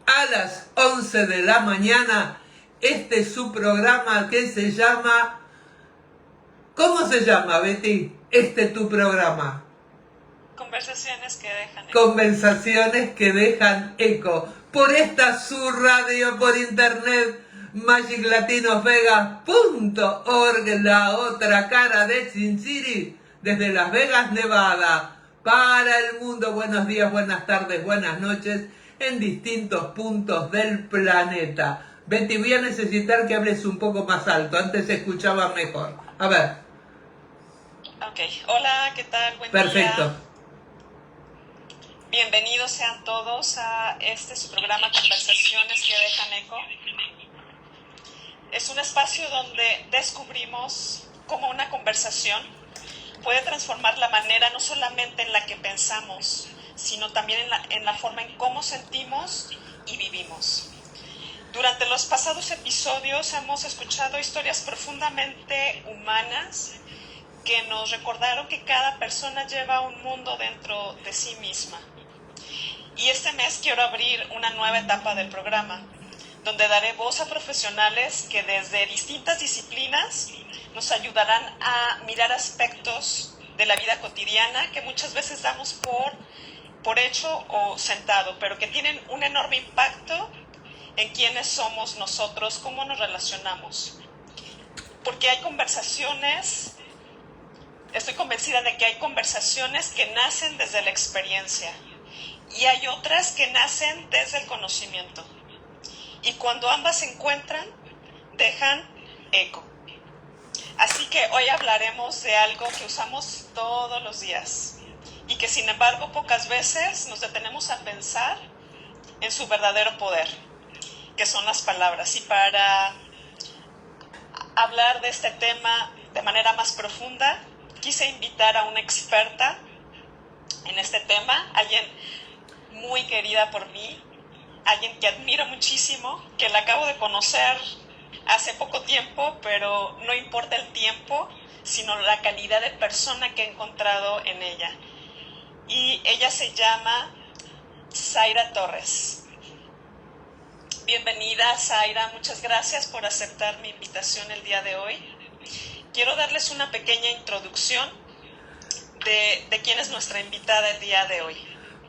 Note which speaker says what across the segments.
Speaker 1: a las 11 de la mañana. Este es su programa que se llama... ¿Cómo se llama, Betty? Tu programa.
Speaker 2: Conversaciones que dejan eco.
Speaker 1: Conversaciones que dejan eco. Por esta su radio, por internet, magiclatinosvegas.org, la otra cara de Sin City, desde Las Vegas, Nevada, para el mundo. Buenos días, buenas tardes, buenas noches, en distintos puntos del planeta. Betty, voy a necesitar que hables un poco más alto, antes se escuchaba mejor. A ver.
Speaker 2: Ok, hola, ¿qué tal? Buen
Speaker 1: Perfecto.
Speaker 2: día. Bienvenidos sean todos a su programa Conversaciones que dejan eco. Es un espacio donde descubrimos cómo una conversación puede transformar la manera no solamente en la que pensamos, sino también en la forma en cómo sentimos y vivimos. Durante los pasados episodios hemos escuchado historias profundamente humanas que nos recordaron que cada persona lleva un mundo dentro de sí misma. Y este mes quiero abrir una nueva etapa del programa, donde daré voz a profesionales que desde distintas disciplinas nos ayudarán a mirar aspectos de la vida cotidiana que muchas veces damos por hecho o sentado, pero que tienen un enorme impacto en quiénes somos nosotros, cómo nos relacionamos. Porque hay conversaciones... Estoy convencida de que hay conversaciones que nacen desde la experiencia y hay otras que nacen desde el conocimiento. Y cuando ambas se encuentran, dejan eco. Así que hoy hablaremos de algo que usamos todos los días y que sin embargo pocas veces nos detenemos a pensar en su verdadero poder, que son las palabras. Y para hablar de este tema de manera más profunda, quise invitar a una experta en este tema, alguien muy querida por mí, alguien que admiro muchísimo, que la acabo de conocer hace poco tiempo, pero no importa el tiempo, sino la calidad de persona que he encontrado en ella. Y ella se llama Zaira Torres. Bienvenida, Zaira, muchas gracias por aceptar mi invitación el día de hoy. Quiero darles una pequeña introducción de quién es nuestra invitada el día de hoy.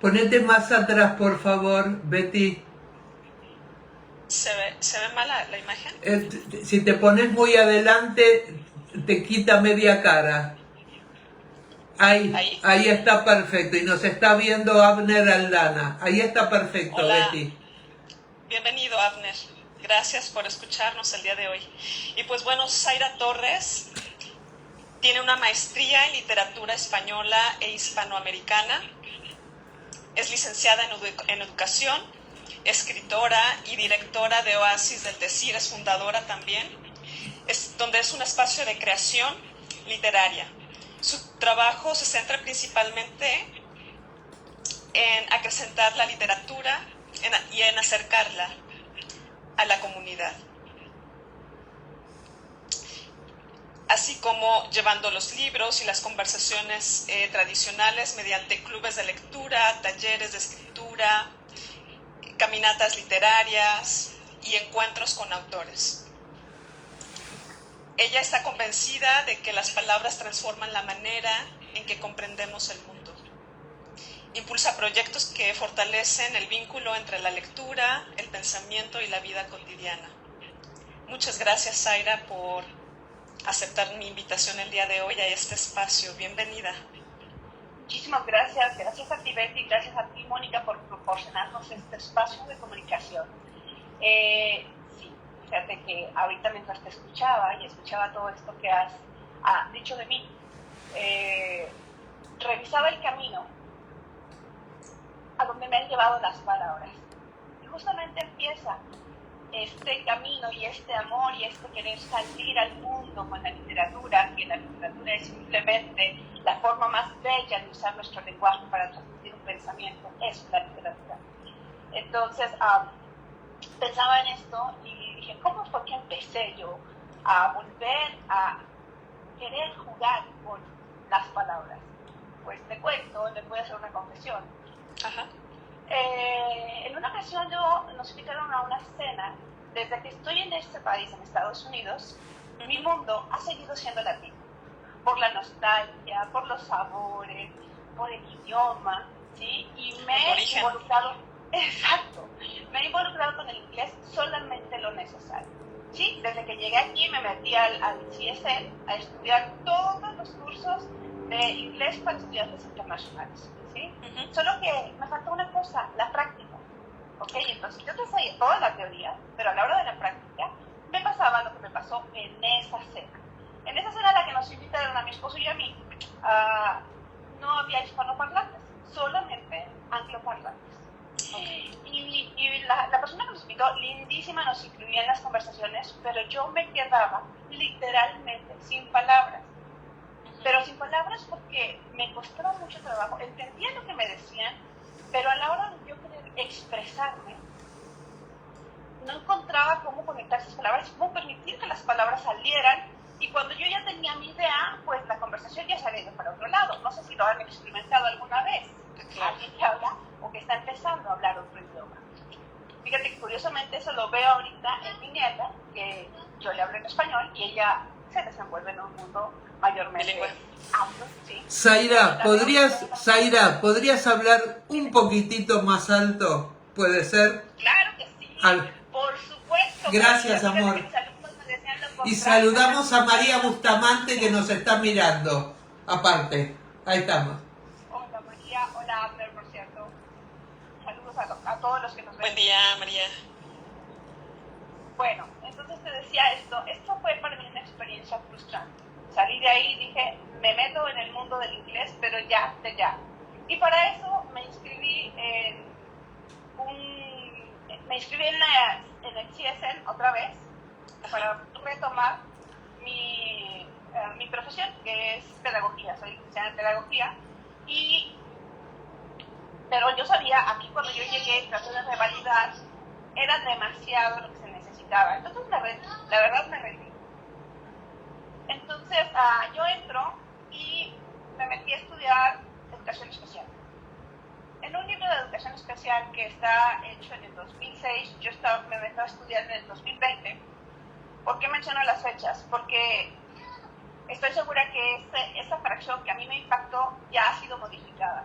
Speaker 1: Ponete más atrás, por favor, Betty.
Speaker 2: ¿Se ve mal la imagen?
Speaker 1: Si te pones muy adelante, te quita media cara. Ahí está perfecto. Y nos está viendo Abner Aldana. Ahí está perfecto.
Speaker 2: Hola.
Speaker 1: Betty.
Speaker 2: Bienvenido, Abner. Gracias por escucharnos el día de hoy. Y pues bueno, Zaira Torres tiene una maestría en literatura española e hispanoamericana. Es licenciada en educación, escritora y directora de Oasis del Decir, es fundadora también, donde es un espacio de creación literaria. Su trabajo se centra principalmente en acrecentar la literatura y en acercarla a la comunidad, así como llevando los libros y las conversaciones tradicionales mediante clubes de lectura, talleres de escritura, caminatas literarias y encuentros con autores. Ella está convencida de que las palabras transforman la manera en que comprendemos el mundo. Impulsa proyectos que fortalecen el vínculo entre la lectura, el pensamiento y la vida cotidiana. Muchas gracias, Zaira, por aceptar mi invitación el día de hoy a este espacio. Bienvenida.
Speaker 3: Muchísimas gracias. Gracias a ti, Betty. Gracias a ti, Mónica, por proporcionarnos este espacio de comunicación. Sí, fíjate que ahorita mientras te escuchaba y escuchaba todo esto que has dicho de mí, revisaba el camino a donde me han llevado las palabras. Y justamente empieza este camino y este amor y este querer salir al mundo con la literatura, que la literatura es simplemente la forma más bella de usar nuestro lenguaje para transmitir un pensamiento, es la literatura. Entonces, pensaba en esto y dije, ¿cómo fue que empecé yo a volver a querer jugar con las palabras? Pues te cuento, les voy a hacer una confesión.
Speaker 2: Ajá.
Speaker 3: En una ocasión nos invitaron a una cena. Desde que estoy en este país, en Estados Unidos, mi mundo ha seguido siendo latino. Por la nostalgia, por los sabores, por el idioma, ¿sí? Y me he involucrado, exacto, me he involucrado con el inglés solamente lo necesario, ¿sí? Desde que llegué aquí me metí al CSN a estudiar todos los cursos de inglés para estudiantes internacionales, ¿sí? Solo que me faltó una cosa, la práctica, ¿ok? Entonces yo te sabía toda la teoría, pero a la hora de la práctica me pasaba lo que me pasó en esa cena. En esa cena a la que nos invitaron a mi esposo y a mí, no había hispanoparlantes, solamente angloparlantes. Y la persona que nos invitó, lindísima, nos incluía en las conversaciones, pero yo me quedaba literalmente sin palabras. Pero sin palabras porque me costaba mucho trabajo, entendía lo que me decían, pero a la hora de yo querer expresarme, no encontraba cómo conectar esas palabras, cómo permitir que las palabras salieran. Y cuando yo ya tenía mi idea, pues la conversación ya se había ido para otro lado. No sé si lo han experimentado alguna vez.
Speaker 2: Claro.
Speaker 3: Alguien que habla o que está empezando a hablar otro idioma. Fíjate que curiosamente eso lo veo ahorita en mi nieta, que yo le hablo en español y ella se desenvuelve en un mundo mayormente anglo, ¿sí?
Speaker 1: Zaira, ¿podrías hablar un poquitito más alto? ¿Puede ser?
Speaker 3: Claro que sí, por supuesto.
Speaker 1: Gracias, amor. Y saludamos a María Bustamante que nos está mirando. Aparte, ahí estamos.
Speaker 3: Hola María, hola Abner, por cierto. Saludos a todos los que nos ven.
Speaker 2: Buen día, María.
Speaker 3: Bueno, entonces te decía esto fue para mí una experiencia frustrante. Salí de ahí y dije, me meto en el mundo del inglés, pero ya. Y para eso me inscribí en el CSN otra vez, para retomar mi profesión, que es pedagogía. Soy licenciada en pedagogía, pero yo sabía, aquí cuando yo llegué y traté de revalidar, era demasiado lo que se necesitaba. Entonces la verdad me rendí. Entonces yo entro y me metí a estudiar educación especial. En un libro de educación especial que está hecho en el 2006, me metí a estudiar en el 2020. ¿Por qué menciono las fechas? Porque estoy segura que esa fracción que a mí me impactó ya ha sido modificada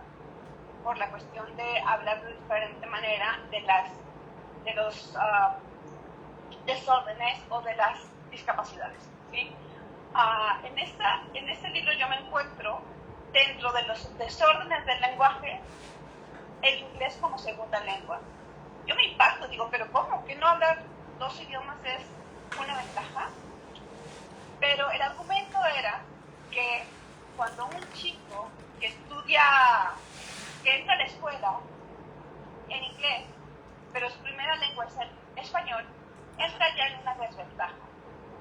Speaker 3: por la cuestión de hablar de diferente manera de los desórdenes o de las discapacidades, ¿sí? En este libro yo me encuentro, dentro de los desórdenes del lenguaje, el inglés como segunda lengua. Yo me impacto, digo, pero ¿cómo? ¿Que no hablar dos idiomas es una ventaja? Pero el argumento era que cuando un chico que entra a la escuela en inglés, pero su primera lengua es el español, entra ya en una desventaja.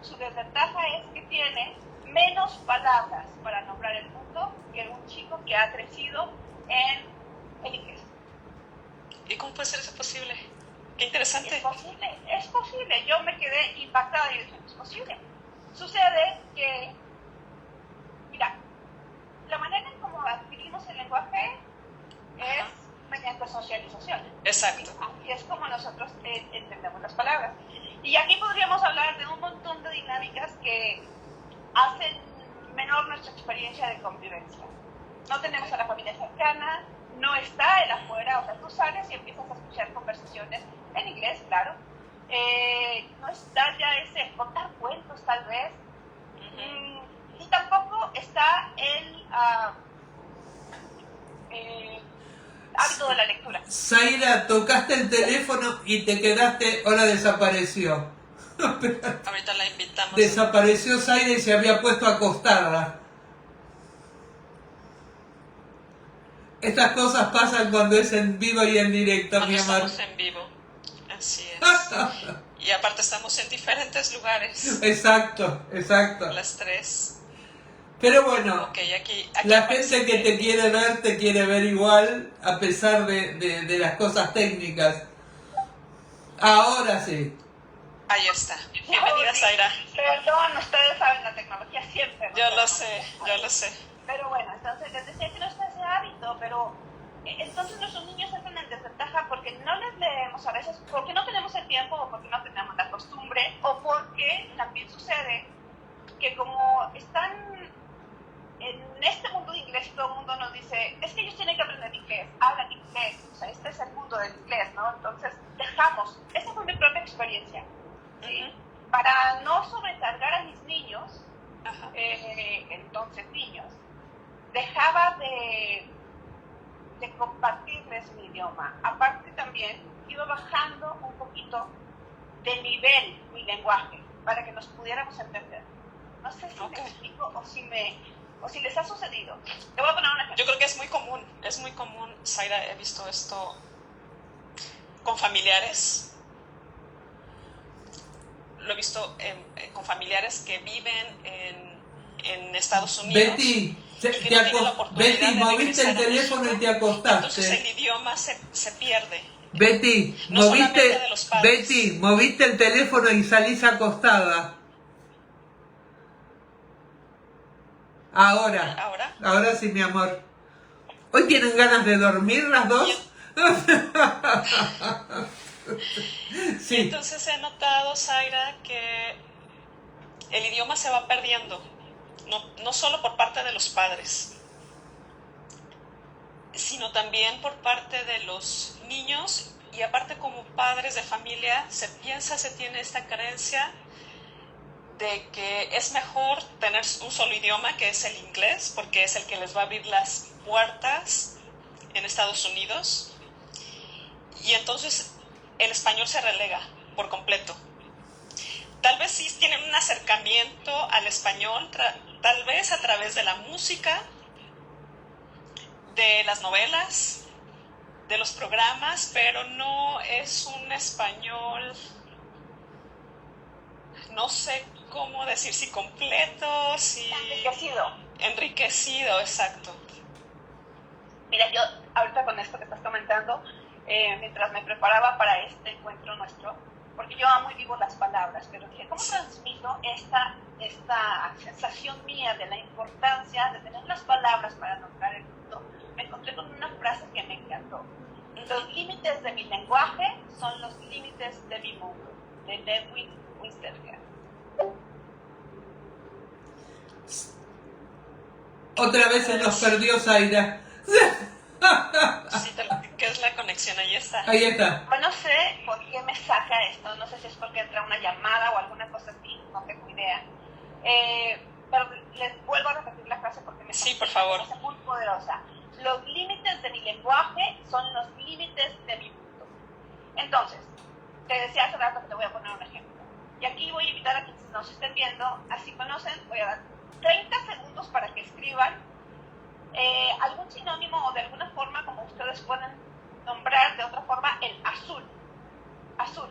Speaker 3: Su desventaja es que tiene menos palabras para nombrar el mundo que un chico que ha crecido en inglés.
Speaker 2: ¿Y cómo puede ser eso posible? Qué interesante.
Speaker 3: Es posible. Yo me quedé impactada y dije, es posible. Sucede que, mira, la manera en cómo adquirimos el lenguaje es mediante socialización.
Speaker 2: Exacto.
Speaker 3: Así es como nosotros entendemos las palabras. Y aquí podríamos hablar de un montón de dinámicas que hacen menor nuestra experiencia de convivencia. No tenemos a la familia cercana, no está el afuera, o sea, tú sales y empiezas a escuchar conversaciones en inglés, claro. No está ya ese contar cuentos, tal vez. Y tampoco está el hábito de la lectura.
Speaker 1: Zaira, tocaste el teléfono y te quedaste, ahora desapareció.
Speaker 2: Ahorita la invitamos.
Speaker 1: Desapareció Zaira y se había puesto acostada. Estas cosas pasan cuando es en vivo y en directo,
Speaker 2: cuando
Speaker 1: mi amor.
Speaker 2: Estamos en vivo, así es. Y aparte estamos en diferentes lugares.
Speaker 1: Exacto.
Speaker 2: Las tres.
Speaker 1: Pero bueno,
Speaker 2: Okay, aquí
Speaker 1: la gente que te quiere ver igual, a pesar de las cosas técnicas. Ahora sí.
Speaker 2: Ahí está. Bienvenida, Zaira.
Speaker 3: Perdón, ustedes saben, la tecnología siempre.
Speaker 2: Yo lo sé.
Speaker 3: Pero bueno, entonces les decía que no está ese hábito, pero Entonces nuestros niños entran en desventaja porque no les leemos a veces, porque no tenemos el tiempo o porque no tenemos la costumbre o porque también sucede que como están en este mundo de inglés, todo el mundo nos dice, es que ellos tienen que aprender inglés, hablan inglés, o sea, este es el mundo del inglés, ¿no? Entonces dejamos, esa fue mi propia experiencia, ¿sí? Para no sobrecargar a mis niños, entonces niños, dejaba de compartirles mi idioma. Aparte también iba bajando un poquito de nivel mi lenguaje para que nos pudiéramos entender. No sé si me explico o si les ha sucedido. Te voy a poner un ejemplo.
Speaker 2: Yo creo que es muy común, Zaira, he visto esto con familiares. Lo he visto con familiares que viven en Estados Unidos.
Speaker 1: Betty,
Speaker 2: Betty,
Speaker 1: moviste el teléfono y te acostaste.
Speaker 2: Entonces el idioma se pierde.
Speaker 1: Betty,
Speaker 2: No solamente de los padres.
Speaker 1: Betty, moviste el teléfono y salís acostada. Ahora sí, mi amor. ¿Hoy tienen ganas de dormir las dos?
Speaker 2: Sí. Entonces he notado, Zaira, que el idioma se va perdiendo, no solo por parte de los padres, sino también por parte de los niños, y aparte como padres de familia se tiene esta creencia de que es mejor tener un solo idioma, que es el inglés, porque es el que les va a abrir las puertas en Estados Unidos, y entonces el español se relega por completo. Tal vez sí tienen un acercamiento al español, tal vez a través de la música, de las novelas, de los programas, pero no es un español, no sé cómo decir, si completo, si... Enriquecido, exacto.
Speaker 3: Mira, yo ahorita con esto que estás comentando, mientras me preparaba para este encuentro nuestro, porque yo amo y vivo las palabras, pero dije, ¿cómo transmito esta sensación mía de la importancia de tener las palabras para nombrar el mundo? Me encontré con una frase que me encantó. Los límites de mi lenguaje son los límites de mi mundo, de Lewin Winsberger.
Speaker 1: Otra vez se nos perdió Zaira.
Speaker 2: Sí, ¿qué es la conexión? Ahí está.
Speaker 1: Ahí está.
Speaker 3: No sé por qué me saca esto, no sé si es porque entra una llamada o alguna cosa así, no tengo idea. Pero les vuelvo a repetir la frase porque me parece muy poderosa. Los límites de mi lenguaje son los límites de mi mundo. Entonces, te decía hace rato que te voy a poner un ejemplo. Y aquí voy a invitar a quienes nos estén viendo, así conocen, voy a dar 30 segundos para que escriban algún sinónimo o de alguna forma como ustedes pueden nombrar de otra forma el azul. Azul.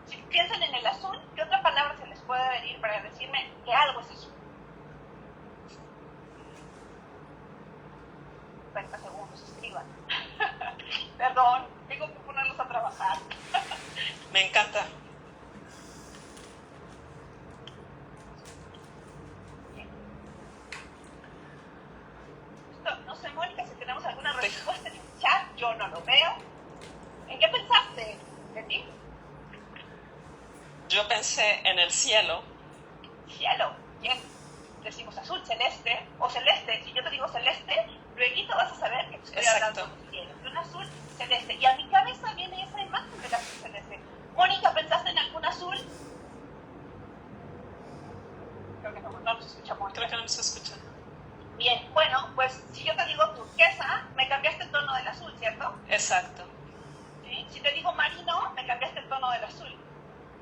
Speaker 3: Si piensan en el azul, ¿qué otra palabra se les puede venir para decirme que algo es azul? 30 segundos, escriban. Perdón, tengo que ponerlos a trabajar.
Speaker 2: Me encanta.
Speaker 3: No sé, Mónica, si tenemos alguna respuesta en el chat, yo no lo veo. ¿En qué pensaste, Betty?
Speaker 2: Yo pensé en el cielo.
Speaker 3: Cielo, bien. Decimos azul, celeste, o celeste. Si yo te digo celeste, luego vas a saber que estoy hablando del cielo. De un azul celeste. Y a mi cabeza viene esa imagen del azul celeste. Mónica, ¿pensaste en algún azul? Creo que no nos escucha Mónica.
Speaker 2: Creo que no nos escucha.
Speaker 3: Bien, bueno, pues si yo te digo turquesa, me cambiaste el tono del azul, ¿cierto?
Speaker 2: Exacto.
Speaker 3: ¿Sí? Si te digo marino, me cambiaste el tono del azul.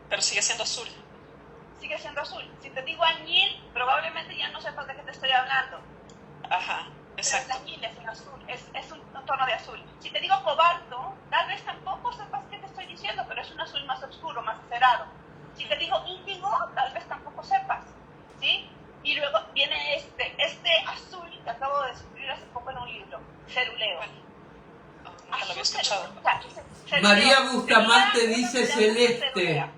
Speaker 2: Pero sigue siendo azul.
Speaker 3: Sigue siendo azul. Si te digo añil, probablemente ya no sepas de qué te estoy hablando.
Speaker 2: Ajá, exacto.
Speaker 3: El añil es un azul, es un tono de azul. Si te digo cobalto, tal vez tampoco sepas qué te estoy diciendo, pero es un azul más oscuro, más acerado. Si te digo índigo, tal vez tampoco sepas, ¿sí? Y luego viene este azul que acabo de descubrir hace poco en un libro, ceruleo.
Speaker 2: Bueno, nunca lo había escuchado.
Speaker 1: María Bustamante dice celeste.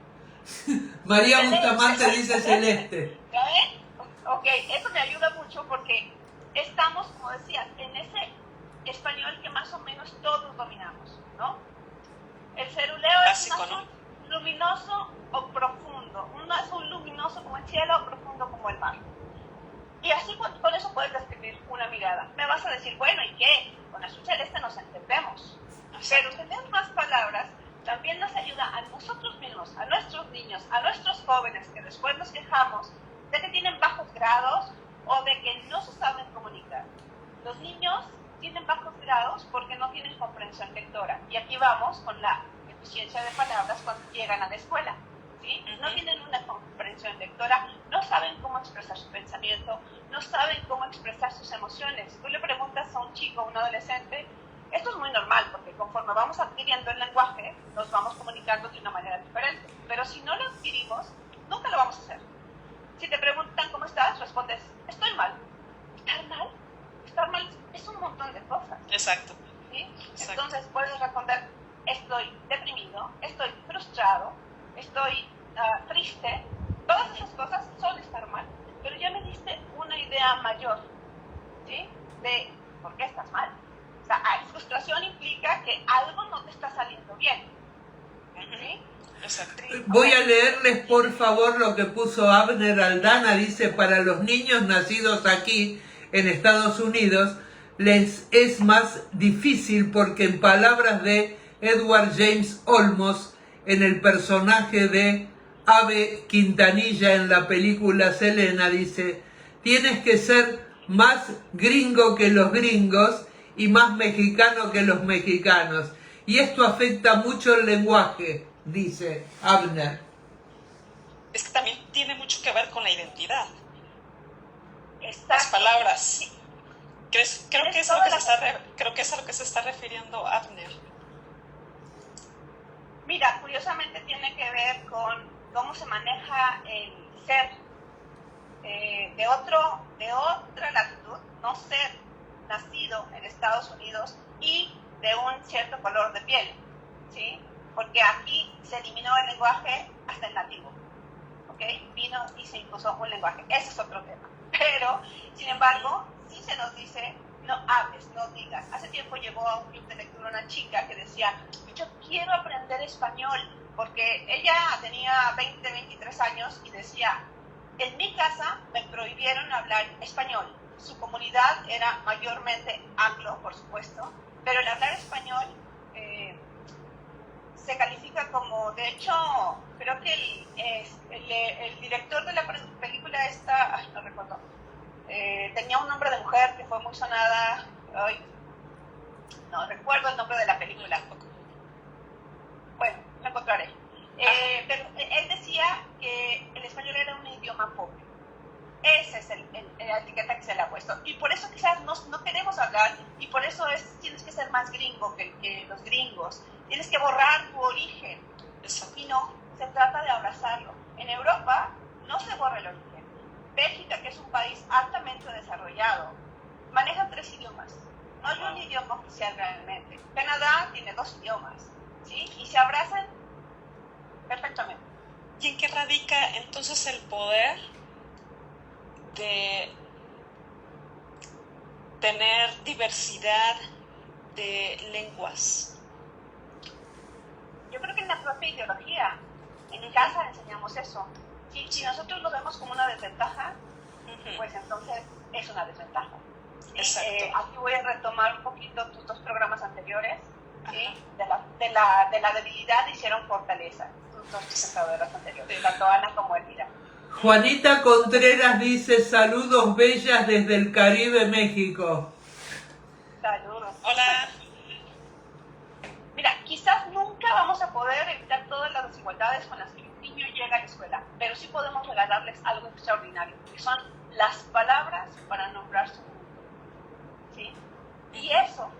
Speaker 1: María Bustamante dice celeste.
Speaker 3: ¿Ya ven? Ok, eso me ayuda mucho porque estamos, como decía, en ese español que más o menos todos dominamos, ¿no? El ceruleo es un azul luminoso o profundo, un azul luminoso como el cielo o profundo como el mar. Y así con eso puedes describir una mirada. Me vas a decir, bueno, ¿y qué? Con azul celeste nos entendemos. Pero tener más palabras también nos ayuda a nosotros mismos, a nuestros niños, a nuestros jóvenes que después nos quejamos de que tienen bajos grados o de que no se saben comunicar. Los niños tienen bajos grados porque no tienen comprensión lectora. Y aquí vamos con la deficiencia de palabras cuando llegan a la escuela. ¿Sí? No tienen una comprensión lectora, no saben cómo expresar su pensamiento, no saben cómo expresar sus emociones. Tú le preguntas a un chico, a un adolescente, esto es muy normal porque conforme vamos adquiriendo el lenguaje, nos vamos comunicando de una manera diferente. Pero si no lo adquirimos, nunca lo vamos a hacer. Si te preguntan cómo estás, respondes, estoy mal. ¿Estar mal? Estar mal es un montón de cosas.
Speaker 2: Exacto.
Speaker 3: ¿Sí?
Speaker 2: Exacto.
Speaker 3: Entonces puedes responder, estoy deprimido, estoy frustrado, estoy triste. Todas esas cosas son estar mal. Pero ya me diste una idea mayor, ¿sí? De por qué estás mal. O sea, frustración implica que algo no te está saliendo bien. ¿Sí?
Speaker 2: Exacto.
Speaker 1: Voy a leerles por favor lo que puso Abner Aldana. Dice, para los niños nacidos aquí en Estados Unidos les es más difícil porque en palabras de Edward James Olmos, en el personaje de Abe Quintanilla en la película Selena, dice, tienes que ser más gringo que los gringos y más mexicano que los mexicanos. Y esto afecta mucho el lenguaje, dice Abner.
Speaker 2: Es que también tiene mucho que ver con la identidad.
Speaker 3: Exacto.
Speaker 2: Las palabras.
Speaker 3: Sí.
Speaker 2: Creo que es a lo que se está refiriendo Abner.
Speaker 3: Mira, curiosamente tiene que ver con cómo se maneja el ser de otra latitud, no ser nacido en Estados Unidos y de un cierto color de piel, ¿sí? Porque aquí se eliminó el lenguaje hasta el nativo, ¿ok? Vino y se impuso un lenguaje, ese es otro tema. Pero, sin embargo, sí se nos dice, no hables, no digas. Hace tiempo llegó a un club de lectura una chica que decía, yo quiero aprender español, porque ella tenía 20, 23 años y decía, en mi casa me prohibieron hablar español. Su comunidad era mayormente anglo, por supuesto, pero el hablar español se califica como, de hecho, creo que el director de la película esta, no recuerdo, tenía un nombre de mujer que fue muy sonada, no recuerdo el nombre de la película. Bueno, lo encontraré. Pero él decía que el español era un idioma pobre. Esa es la etiqueta que se le ha puesto. Y por eso quizás no queremos hablar, y por eso tienes que ser más gringo que los gringos. Tienes que borrar tu origen. Y no, se trata de abrazarlo. En Europa no se borra el origen. Bélgica, que es un país altamente desarrollado, maneja 3 idiomas. No hay un idioma oficial realmente. Canadá tiene 2 idiomas, ¿sí? Y se abrazan perfectamente.
Speaker 2: ¿Y en qué radica entonces el poder de tener diversidad de lenguas?
Speaker 3: Yo creo que en la propia ideología. En casa enseñamos eso. Si nosotros lo vemos como una desventaja, pues entonces es una desventaja. Aquí voy a retomar un poquito tus 2 programas anteriores. ¿Sí? De la debilidad hicieron fortaleza. Tus 2 presentadoras anteriores, tanto Ana como Elvira.
Speaker 1: Juanita Contreras dice, saludos bellas desde el Caribe, México.
Speaker 3: Saludos.
Speaker 2: Hola.
Speaker 3: Mira, quizás nunca vamos a poder evitar todas las desigualdades con las que un niño llega a la escuela, pero sí podemos regalarles algo extraordinario, que son las palabras para nombrar su mundo. ¿Sí? Y eso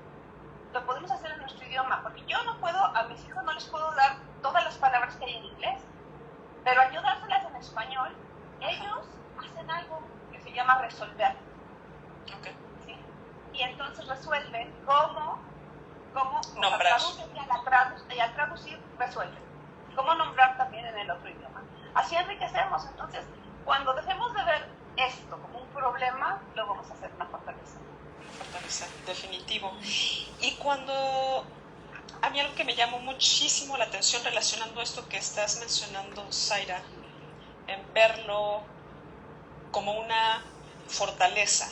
Speaker 3: lo podemos hacer en nuestro idioma, porque yo no puedo, a mis hijos no les puedo dar todas las palabras que hay en inglés, pero al yo dárselas en español, ellos hacen algo que se llama resolver.
Speaker 2: Okay.
Speaker 3: ¿Sí? Y entonces resuelven cómo
Speaker 2: nombrar.
Speaker 3: Y al traducir resuelven. Cómo nombrar también en el otro idioma. Así enriquecemos. Entonces, cuando dejemos de ver esto como un problema, lo vamos a hacer una fortaleza.
Speaker 2: Fortaleza, definitivo. Y cuando a mí algo que me llamó muchísimo la atención relacionando esto que estás mencionando, Zaira, en verlo como una fortaleza.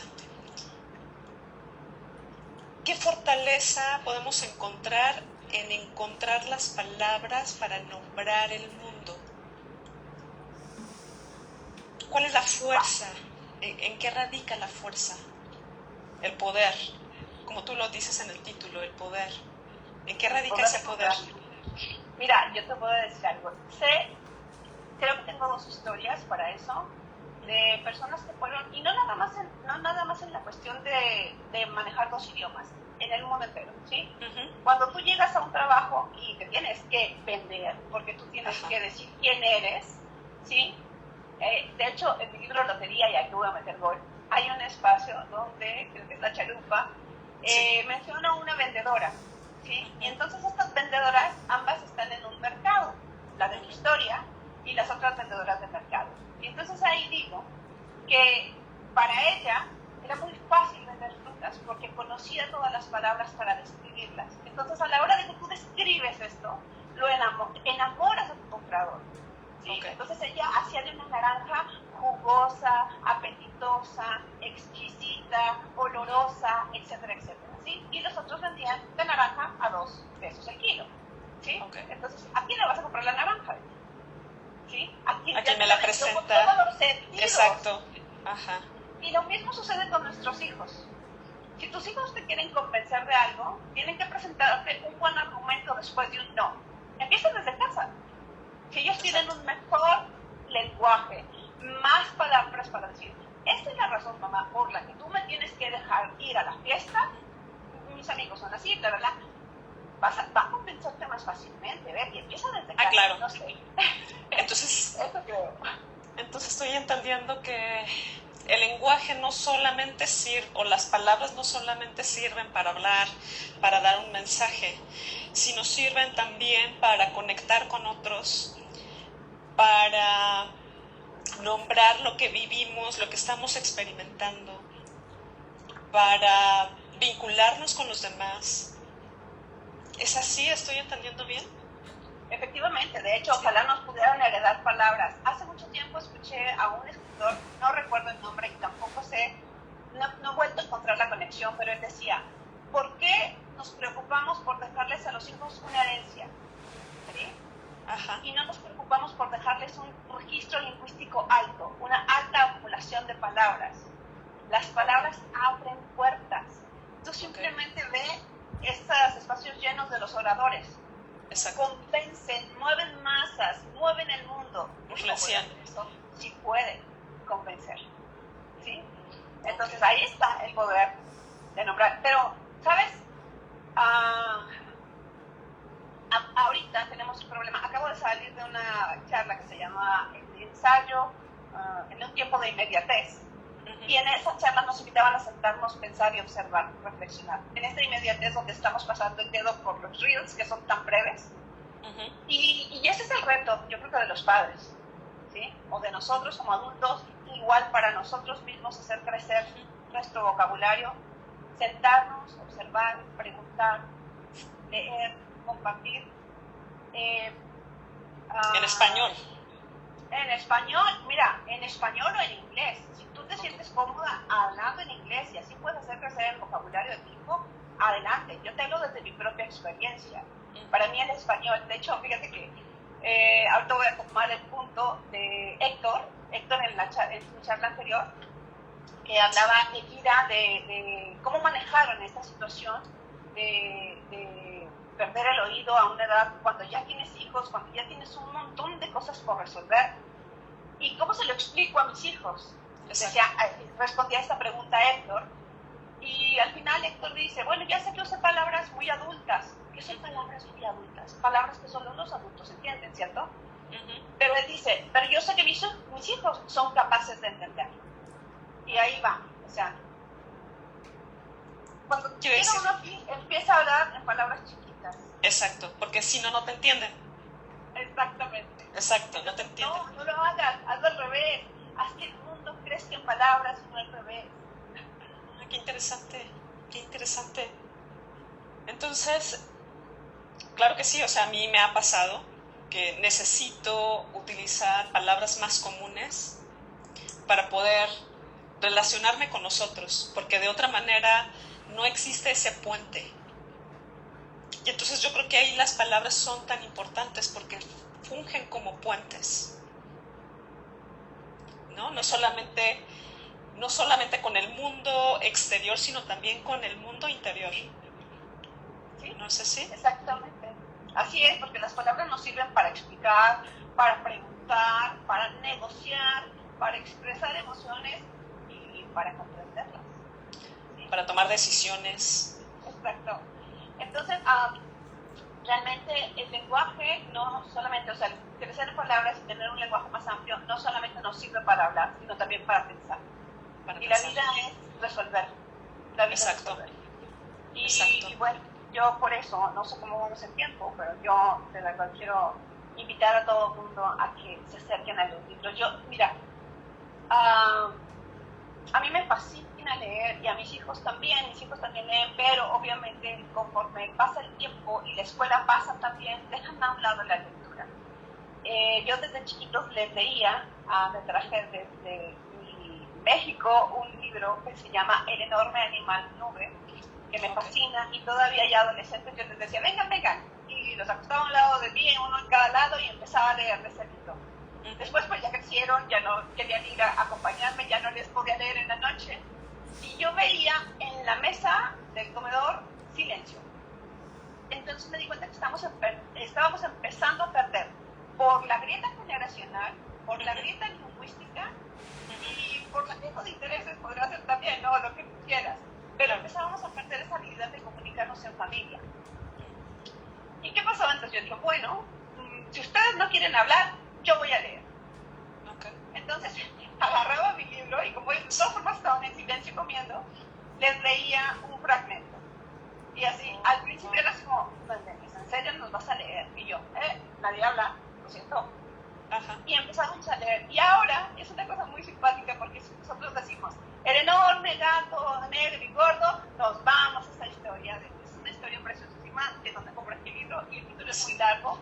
Speaker 2: ¿Qué fortaleza podemos encontrar en encontrar las palabras para nombrar el mundo? ¿Cuál es la fuerza? ¿En qué radica la fuerza? El poder, como tú lo dices en el título, el poder. ¿En qué radica ese poder?
Speaker 3: Mira, yo te puedo decir algo. Creo que tengo 2 historias para eso, de personas que fueron, y no nada más en la cuestión de manejar 2 idiomas, en el mundo entero, ¿sí? Uh-huh. Cuando tú llegas a un trabajo y te tienes que vender, porque tú tienes que decir quién eres, ¿sí? De hecho, en mi libro Lotería, y aquí voy a meter gol, hay un espacio donde, creo que es la chalupa, menciona una vendedora, ¿sí? Y entonces estas vendedoras, ambas están en un mercado, la de mi historia y las otras vendedoras del mercado. Y entonces ahí digo que para ella era muy fácil vender frutas porque conocía todas las palabras para describirlas. Entonces a la hora de que tú describes esto, lo enamoras a tu comprador. ¿Sí? Okay. Entonces ella hacía de una naranja jugosa, apetitosa, exquisita, olorosa, etcétera, etcétera, ¿sí? Y los otros vendían de naranja a 2 pesos el kilo, ¿sí? Okay. Entonces, ¿a quién le vas a comprar la naranja? ¿Sí?
Speaker 2: ¿A quién me la presenta?
Speaker 3: Con todos los sentidos.
Speaker 2: Exacto. Ajá.
Speaker 3: Y lo mismo sucede con nuestros hijos. Si tus hijos te quieren convencer de algo, tienen que presentarte un buen argumento después de un no. Empieza desde casa. Si ellos tienen un mejor lenguaje, más palabras para decir, esta es la razón, mamá, por la que tú me tienes que dejar ir a la fiesta, mis amigos son así, la verdad, va a convencerte más fácilmente, ¿ver? Y empieza desde casa.
Speaker 2: Claro.
Speaker 3: No sé.
Speaker 2: Entonces,
Speaker 3: eso creo.
Speaker 2: Entonces estoy entendiendo que el lenguaje no solamente sirve, o las palabras no solamente sirven para hablar, para dar un mensaje, sino sirven también para conectar con otros, para nombrar lo que vivimos, lo que estamos experimentando, para vincularnos con los demás. ¿Es así? ¿Estoy entendiendo bien?
Speaker 3: Efectivamente, de hecho, ojalá nos pudieran heredar palabras. Hace mucho tiempo escuché a un escritor, no recuerdo el nombre y tampoco sé, no he vuelto a encontrar la conexión, pero él decía, ¿por qué nos preocupamos por dejarles a los hijos una herencia? ¿Sí? Ajá. Y no nos preocupamos por dejarles un registro lingüístico alto, una alta acumulación de palabras. Las palabras abren puertas. Tú simplemente ve estos espacios llenos de los oradores. Exacto. Convencen, mueven masas, mueven el mundo.
Speaker 2: Influencian.
Speaker 3: Sí pueden convencer. ¿Sí? Entonces ahí está el poder de nombrar. Pero, ¿sabes? Ahorita tenemos un problema. Acabo de salir de una charla que se llama El ensayo en un tiempo de inmediatez. Y en esa charla nos invitaban a sentarnos, pensar y observar, reflexionar. En esta inmediatez donde estamos pasando el dedo por los reels, que son tan breves. Y ese es el reto, yo creo que de los padres, ¿sí? O de nosotros como adultos, igual para nosotros mismos hacer crecer nuestro vocabulario, sentarnos, observar, preguntar, leer, compartir.
Speaker 2: En español.
Speaker 3: En español, mira, en español o en inglés. Si tú te sientes cómoda hablando en inglés y así puedes hacer crecer el vocabulario de tu hijo, adelante. Yo te hablo desde mi propia experiencia. Para mí el español, de hecho, fíjate que ahorita voy a tomar el punto de Héctor en su charla anterior, que hablaba de cómo manejaron esta situación de perder el oído a una edad cuando ya tienes hijos, cuando ya tienes un montón de cosas por resolver. ¿Y cómo se lo explico a mis hijos? Respondía a esta pregunta a Héctor, y al final Héctor dice, bueno, ya sé que usé palabras muy adultas. ¿Qué son palabras muy adultas? Palabras que solo los adultos entienden, ¿cierto? Pero él dice, pero yo sé que mis hijos son capaces de entender. Y ahí va, o sea, cuando uno aquí empieza a hablar en palabras chiquitas.
Speaker 2: Exacto, porque si no, no te entienden.
Speaker 3: Exactamente.
Speaker 2: Exacto, no te entienden.
Speaker 3: No lo hagas, hazlo al revés. Haz que el mundo crees que en palabras no al revés?
Speaker 2: Ah, qué interesante, qué interesante. Entonces, claro que sí, o sea, a mí me ha pasado que necesito utilizar palabras más comunes para poder relacionarme con nosotros, porque de otra manera no existe ese puente. Y entonces yo creo que ahí las palabras son tan importantes porque fungen como puentes, ¿no? No solamente con el mundo exterior, sino también con el mundo interior.
Speaker 3: ¿Sí?
Speaker 2: ¿No es así?
Speaker 3: Exactamente. Así es, porque las palabras nos sirven para explicar, para preguntar, para negociar, para expresar emociones y para comprenderlas. ¿Sí?
Speaker 2: Para tomar decisiones.
Speaker 3: Exacto. Entonces, realmente el lenguaje no solamente, o sea, crecer en palabras y tener un lenguaje más amplio no solamente nos sirve para hablar, sino también para pensar.
Speaker 2: Para
Speaker 3: Y
Speaker 2: pensar.
Speaker 3: la vida es resolver. La vida
Speaker 2: Exacto.
Speaker 3: es resolver.
Speaker 2: Exacto.
Speaker 3: Y bueno, yo por eso, no sé cómo vamos en tiempo, pero yo de verdad quiero invitar a todo el mundo a que se acerquen a los libros. Yo, mira, a mí me fascina leer y a mis hijos también leen, pero obviamente conforme pasa el tiempo y la escuela pasa también, dejan a un lado la lectura. Yo desde chiquitos les leía, me traje desde México un libro que se llama El enorme animal nube, que me fascina, y todavía ya adolescentes yo les decía, vengan, y los acostaba a un lado de mí, uno en cada lado, y empezaba a leer ese libro. Después pues ya crecieron, ya no querían ir a acompañarme, ya no les podía leer en la noche, y yo veía en la mesa del comedor silencio. Entonces me di cuenta que estábamos empezando a perder por la grieta generacional, por la grieta lingüística y por la grieta de intereses, podrá ser también, ¿no? Lo que tú quieras. Pero empezábamos a perder esa habilidad de comunicarnos en familia. ¿Y qué pasó antes? Yo dije, bueno, si ustedes no quieren hablar, yo voy a leer.
Speaker 2: Okay.
Speaker 3: Entonces agarraba mi libro y como de todas formas estaban en silencio comiendo, les leía un fragmento. Y así, al principio era así como, ¿en serio nos vas a leer? Y yo, nadie habla, lo siento.
Speaker 2: Ajá.
Speaker 3: Y empezamos a leer. Y ahora es una cosa muy simpática porque si nosotros decimos, el enorme gato negro y gordo, nos vamos a esta historia. Es una historia preciosísima de donde compré este libro y el título es muy largo,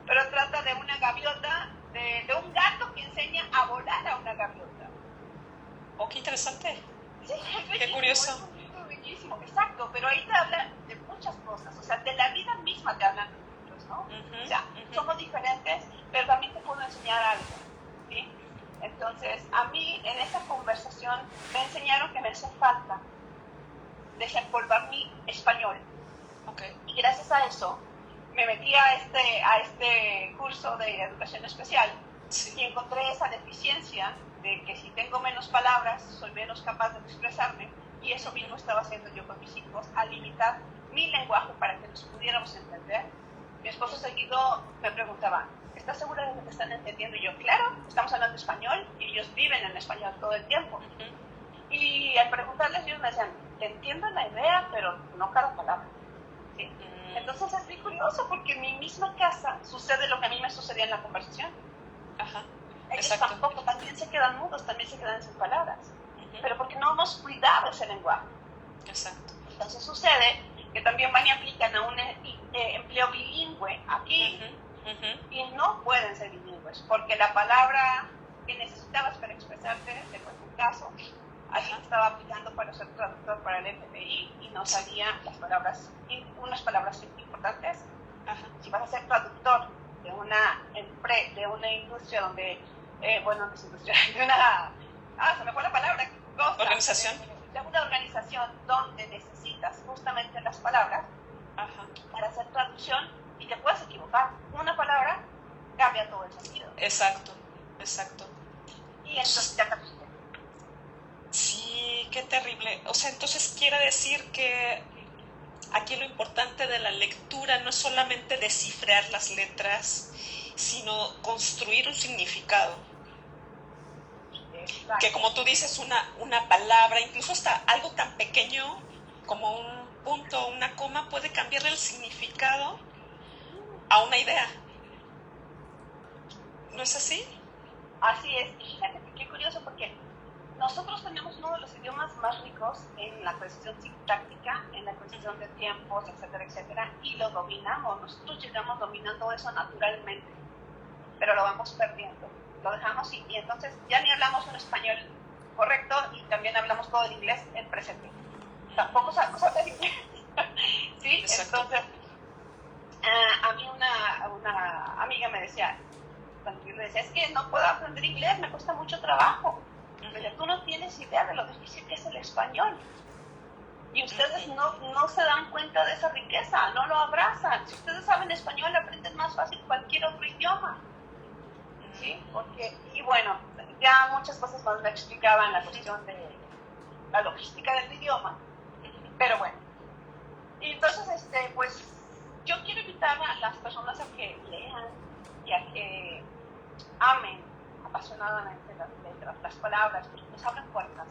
Speaker 3: pero trata de una gaviota, de un gato que enseña a volar a una gaviota.
Speaker 2: Oh, qué interesante.
Speaker 3: Sí, es bellísimo,
Speaker 2: qué curioso.
Speaker 3: es un libro bellísimo, exacto, pero ahí te hablan de muchas cosas, o sea, de la vida misma te hablan los libros, ¿no? O sea, somos diferentes, pero también te puedo enseñar algo, ¿sí? Entonces, a mí en esa conversación me enseñaron que me hace falta desempolvar mi español.
Speaker 2: Okay.
Speaker 3: Y gracias a eso me metí a este curso de educación especial.
Speaker 2: Sí.
Speaker 3: Y encontré esa deficiencia de que si tengo menos palabras, soy menos capaz de expresarme, y eso mismo estaba haciendo yo con mis hijos, a limitar mi lenguaje para que nos pudiéramos entender. Mi esposo seguido me preguntaba, ¿estás segura de que te están entendiendo? Y yo, claro, estamos hablando español, y ellos viven en español todo el tiempo. Y al preguntarles, ellos me decían, te entiendo la idea, pero no cada palabra. ¿Sí? Entonces es muy curioso, porque en mi misma casa sucede lo que a mí me sucedía en la conversación.
Speaker 2: Ajá.
Speaker 3: Ellos
Speaker 2: Exacto.
Speaker 3: tampoco, también se quedan mudos, también se quedan sin palabras, pero porque no hemos cuidado ese lenguaje.
Speaker 2: Exacto.
Speaker 3: Entonces sucede que también van y aplican a un empleo bilingüe aquí y no pueden ser bilingües, porque la palabra que necesitabas para expresarte, te fue un caso, alguien estaba aplicando para ser traductor para el FBI y no sabía las palabras, unas palabras importantes.
Speaker 2: Ajá.
Speaker 3: Si vas a ser traductor de una industria donde, no es industria, de una, se me fue la palabra,
Speaker 2: organización.
Speaker 3: De una organización donde necesitas justamente las palabras. Ajá. Para hacer traducción, y te puedes equivocar, una palabra cambia todo el sentido.
Speaker 2: Exacto.
Speaker 3: Y entonces ya perdiste.
Speaker 2: Sí, qué terrible. O sea, entonces quiere decir que aquí lo importante de la lectura no es solamente descifrar las letras, sino construir un significado. Exacto. Que como tú dices, una palabra, incluso hasta algo tan pequeño como un punto o una coma, puede cambiarle el significado a una idea. ¿No es así?
Speaker 3: Así es. Y fíjate qué curioso, porque nosotros tenemos uno de los idiomas más ricos en la cuestión sintáctica, en la cuestión de tiempos, etcétera, etcétera, y lo dominamos. Nosotros llegamos dominando eso naturalmente, pero lo vamos perdiendo. Lo dejamos y entonces ya ni hablamos un español correcto y también hablamos todo el inglés en presente. Tampoco sabemos hablar inglés. ¿Sí?
Speaker 2: Exacto.
Speaker 3: Entonces, a mí una amiga me decía, cuando yo le decía, es que no puedo aprender inglés, me cuesta mucho trabajo. Me decía, tú no tienes idea de lo difícil que es el español. Y ustedes no se dan cuenta de esa riqueza, no lo abrazan. Si ustedes saben español, aprenden más fácil cualquier otro idioma. ¿Sí? Porque, y bueno, ya muchas cosas más me explicaban la cuestión de la logística del idioma. Pero bueno. Y entonces, pues, yo quiero invitar a las personas a que lean y a que amen apasionadamente las letras, las palabras, porque nos abren puertas,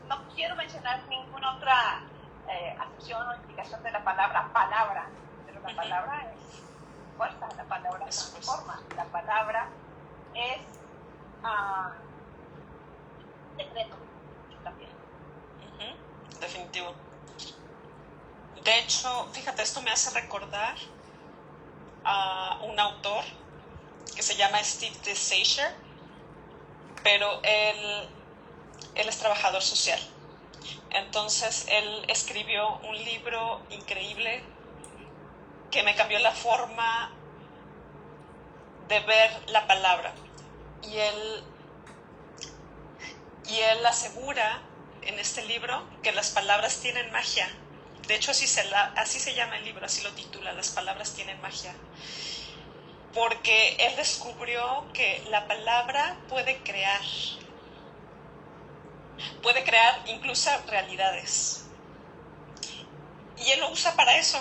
Speaker 3: no quiero mencionar ninguna otra acepción o implicación de la palabra, pero la palabra es fuerza, la palabra transforma, la palabra es decreto también.
Speaker 2: Definitivo. De hecho, fíjate, esto me hace recordar a un autor que se llama Steve DeSacer, pero él es trabajador social. Entonces, él escribió un libro increíble que me cambió la forma de ver la palabra. Y él asegura en este libro que las palabras tienen magia. De hecho, así se llama el libro, así lo titula, Las palabras tienen magia. Porque él descubrió que la palabra puede crear incluso realidades. Y él lo usa para eso,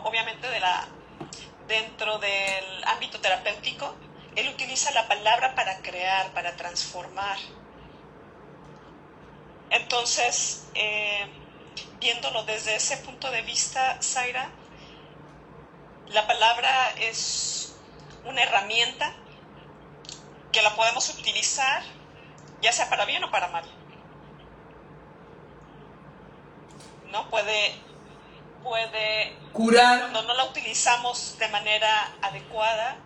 Speaker 2: obviamente, dentro del ámbito terapéutico. Él utiliza la palabra para crear, para transformar. Entonces, viéndolo desde ese punto de vista, Zaira, la palabra es una herramienta que la podemos utilizar ya sea para bien o para mal. ¿No? Puede
Speaker 1: curar,
Speaker 2: cuando no la utilizamos de manera adecuada,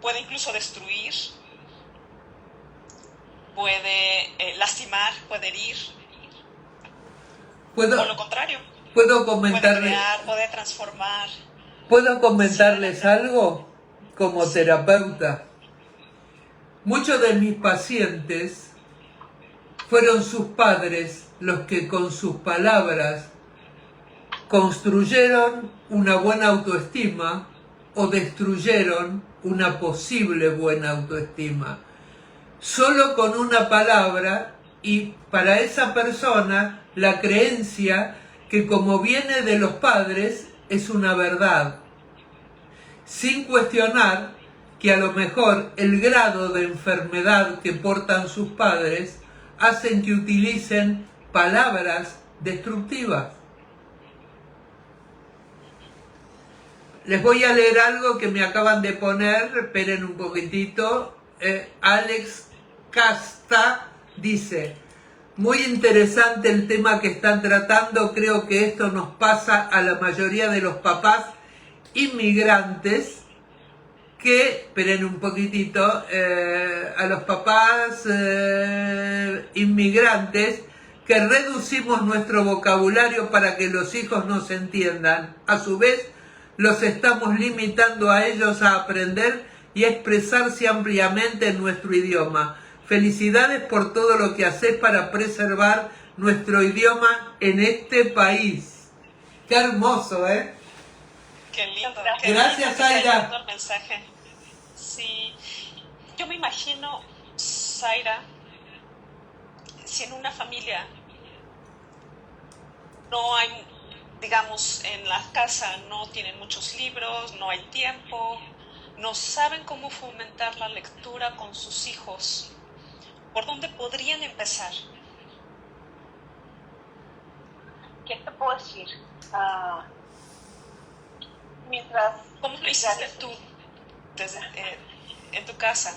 Speaker 2: puede incluso destruir, puede lastimar, puede herir, o lo contrario,
Speaker 1: puedo
Speaker 2: puede
Speaker 1: comentarles,
Speaker 2: crear, puede transformar.
Speaker 1: ¿puedo comentarles algo como terapeuta? Muchos de mis pacientes fueron sus padres los que con sus palabras construyeron una buena autoestima o destruyeron una posible buena autoestima. Solo con una palabra, y para esa persona la creencia que como viene de los padres es una verdad, sin cuestionar que a lo mejor el grado de enfermedad que portan sus padres hacen que utilicen palabras destructivas. Les voy a leer algo que me acaban de poner, esperen un poquitito. Alex Casta dice: muy interesante el tema que están tratando, creo que esto nos pasa a la mayoría de los papás inmigrantes que, esperen un poquitito, a los papás inmigrantes que reducimos nuestro vocabulario para que los hijos nos entiendan. A su vez, los estamos limitando a ellos a aprender y a expresarse ampliamente en nuestro idioma. Felicidades por todo lo que haces para preservar nuestro idioma en este país. Qué hermoso, ¿eh?
Speaker 2: Qué lindo.
Speaker 1: Gracias, Zaira.
Speaker 2: El mensaje. Sí. Yo me imagino, Zaira, si en una familia no hay, digamos, en la casa no tienen muchos libros, no hay tiempo, no saben cómo fomentar la lectura con sus hijos, ¿por dónde podrían empezar?
Speaker 3: ¿Qué te puedo decir? Mientras...
Speaker 2: ¿Cómo lo hiciste tú en tu casa?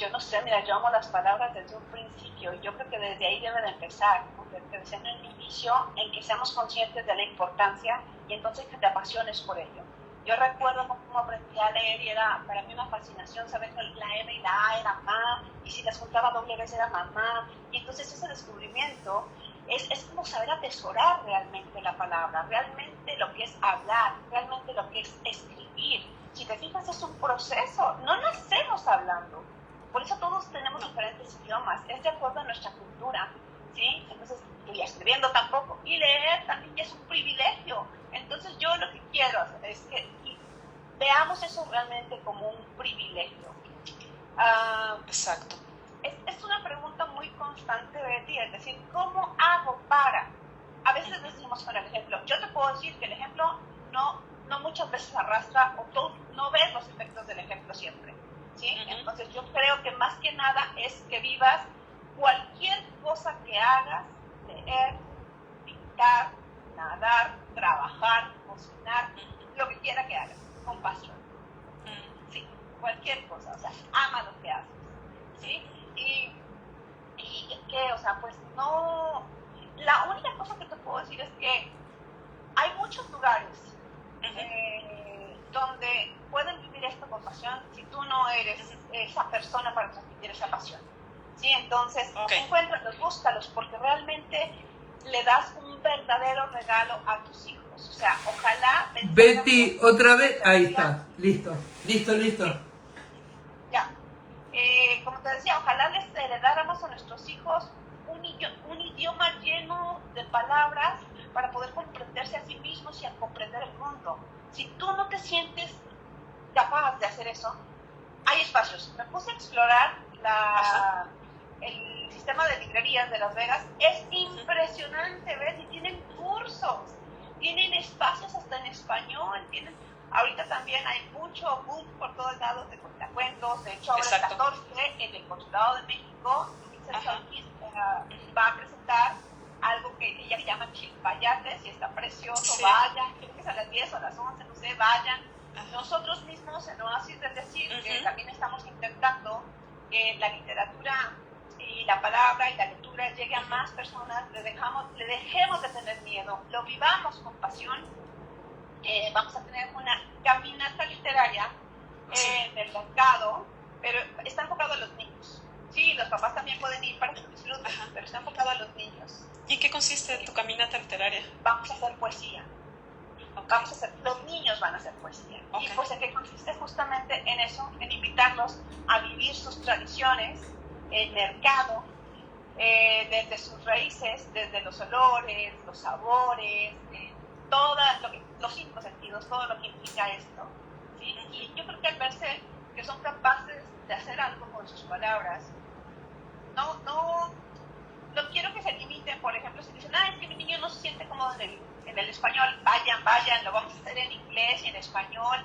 Speaker 3: Yo no sé, mira, yo amo las palabras desde un principio y yo creo que desde ahí debe de empezar, ¿no? Desde en el inicio, en que seamos conscientes de la importancia y entonces que te apasiones por ello. Yo recuerdo cómo aprendí a leer y era para mí una fascinación saber que la M y la A era ma, y si las juntaba doble vez era mamá, y entonces ese descubrimiento es como saber atesorar realmente la palabra, realmente lo que es hablar, realmente lo que es escribir. Si te fijas, es un proceso, no nacemos hablando. Por eso todos tenemos diferentes idiomas, es de acuerdo a nuestra cultura, ¿sí? Entonces, y escribiendo tampoco, y leer también es un privilegio. Entonces yo lo que quiero es que veamos eso realmente como un privilegio.
Speaker 2: Exacto.
Speaker 3: Es una pregunta muy constante, Betty, es decir, ¿cómo hago para? A veces decimos con el ejemplo, yo te puedo decir que el ejemplo no muchas veces arrastra o tú no ves los efectos del ejemplo siempre. ¿Sí? Entonces yo creo que más que nada es que vivas cualquier cosa que hagas, leer, pintar, nadar, trabajar, cocinar, lo que quiera que hagas, con pasión. Sí, cualquier cosa, o sea, ama lo que haces. ¿Sí? Y que, o sea, pues no, la única cosa que te puedo decir es que hay muchos lugares donde pueden vivir esto con pasión si tú no eres esa persona para transmitir esa pasión. ¿Sí? Entonces, encuéntralos, búscalos, porque realmente le das un verdadero regalo a tus hijos. O sea, ojalá...
Speaker 1: Betty, otra vez, ahí está, listo.
Speaker 3: Ya. Como te decía, ojalá les heredáramos a nuestros hijos un idioma lleno de palabras para poder comprenderse a sí mismos y a comprender el mundo. Si tú no te sientes capaz de hacer eso, hay espacios. Me puse a explorar el sistema de librerías de Las Vegas. Es impresionante, ¿ves? Y tienen cursos, tienen espacios hasta en español, ahorita también hay mucho boom por todos lados de cuentacuentos. De hecho, ahora el 14 en el Consulado de México, va a presentar algo que ella le llama chilpayates y está precioso. Sí. Vayan, creo que es a las 10 o a las 11, no sé, vayan. Nosotros mismos en Oasis del Decir, que también estamos intentando que la literatura y la palabra y la lectura llegue a más personas, le dejemos de tener miedo, lo vivamos con pasión. Vamos a tener una caminata literaria del mercado, pero está enfocado a los niños. Sí, los papás también pueden ir para que disfruten, pero está enfocado a los niños.
Speaker 2: ¿Y qué consiste tu caminata literaria?
Speaker 3: Vamos a hacer poesía. Los niños van a hacer poesía. Y pues en qué consiste justamente en eso, en invitarlos a vivir sus tradiciones, el mercado, desde sus raíces, desde los olores, los sabores, los 5 sentidos, todo lo que implica esto. ¿Sí? Y yo creo que al verse que son capaces de hacer algo con sus palabras, no quiero que se limiten. Por ejemplo, si dicen, es que mi niño no se siente cómodo en el español, vayan, lo vamos a hacer en inglés y en español,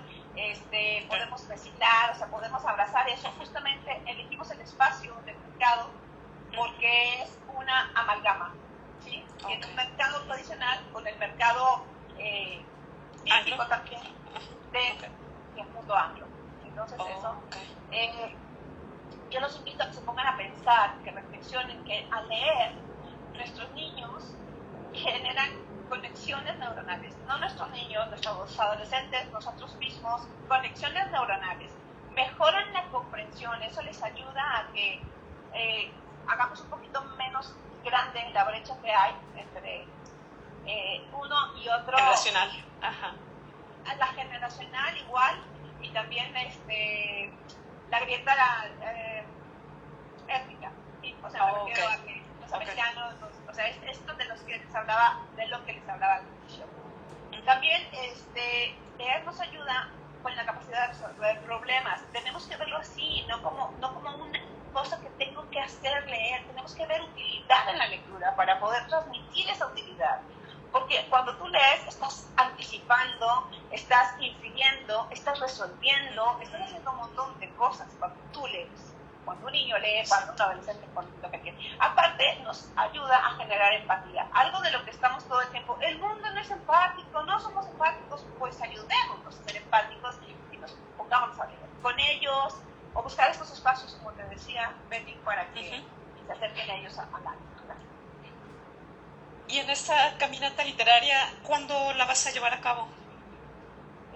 Speaker 3: podemos recitar, o sea, podemos abrazar eso. Justamente elegimos el espacio del mercado porque es una amalgama, ¿sí? En el mercado tradicional con el mercado místico también del mundo anglo. Entonces yo los invito a que se pongan a pensar, que reflexionen, que al leer nuestros niños generan conexiones neuronales, no nuestros niños, nuestros adolescentes, nosotros mismos, conexiones neuronales, mejoran la comprensión. Eso les ayuda a que hagamos un poquito menos grande la brecha que hay entre uno y otro.
Speaker 2: Generacional.
Speaker 3: La generacional igual, y también la grieta étnica. ¿Sí? O sea, me refiero a que los americanos, o sea, esto de lo que les hablaba al inicio. También leer nos ayuda con la capacidad de resolver problemas. Tenemos que verlo así, no como una cosa que tengo que hacer leer. Tenemos que ver utilidad en la lectura para poder transmitir esa utilidad. Porque cuando tú lees, estás anticipando, estás infiriendo, estás resolviendo, estás haciendo un montón de cosas cuando tú lees. Cuando un niño lee, cuando un adolescente, cuando lo que quiere. Aparte, nos ayuda a generar empatía. Algo de lo que estamos todo el tiempo, el mundo no es empático, no somos empáticos, pues ayudémonos a ser empáticos y nos pongamos a leer con ellos, o buscar estos espacios, como te decía Betty, para que se acerquen a ellos a la lectura.
Speaker 2: Y en esta caminata literaria, ¿cuándo la vas a llevar a cabo?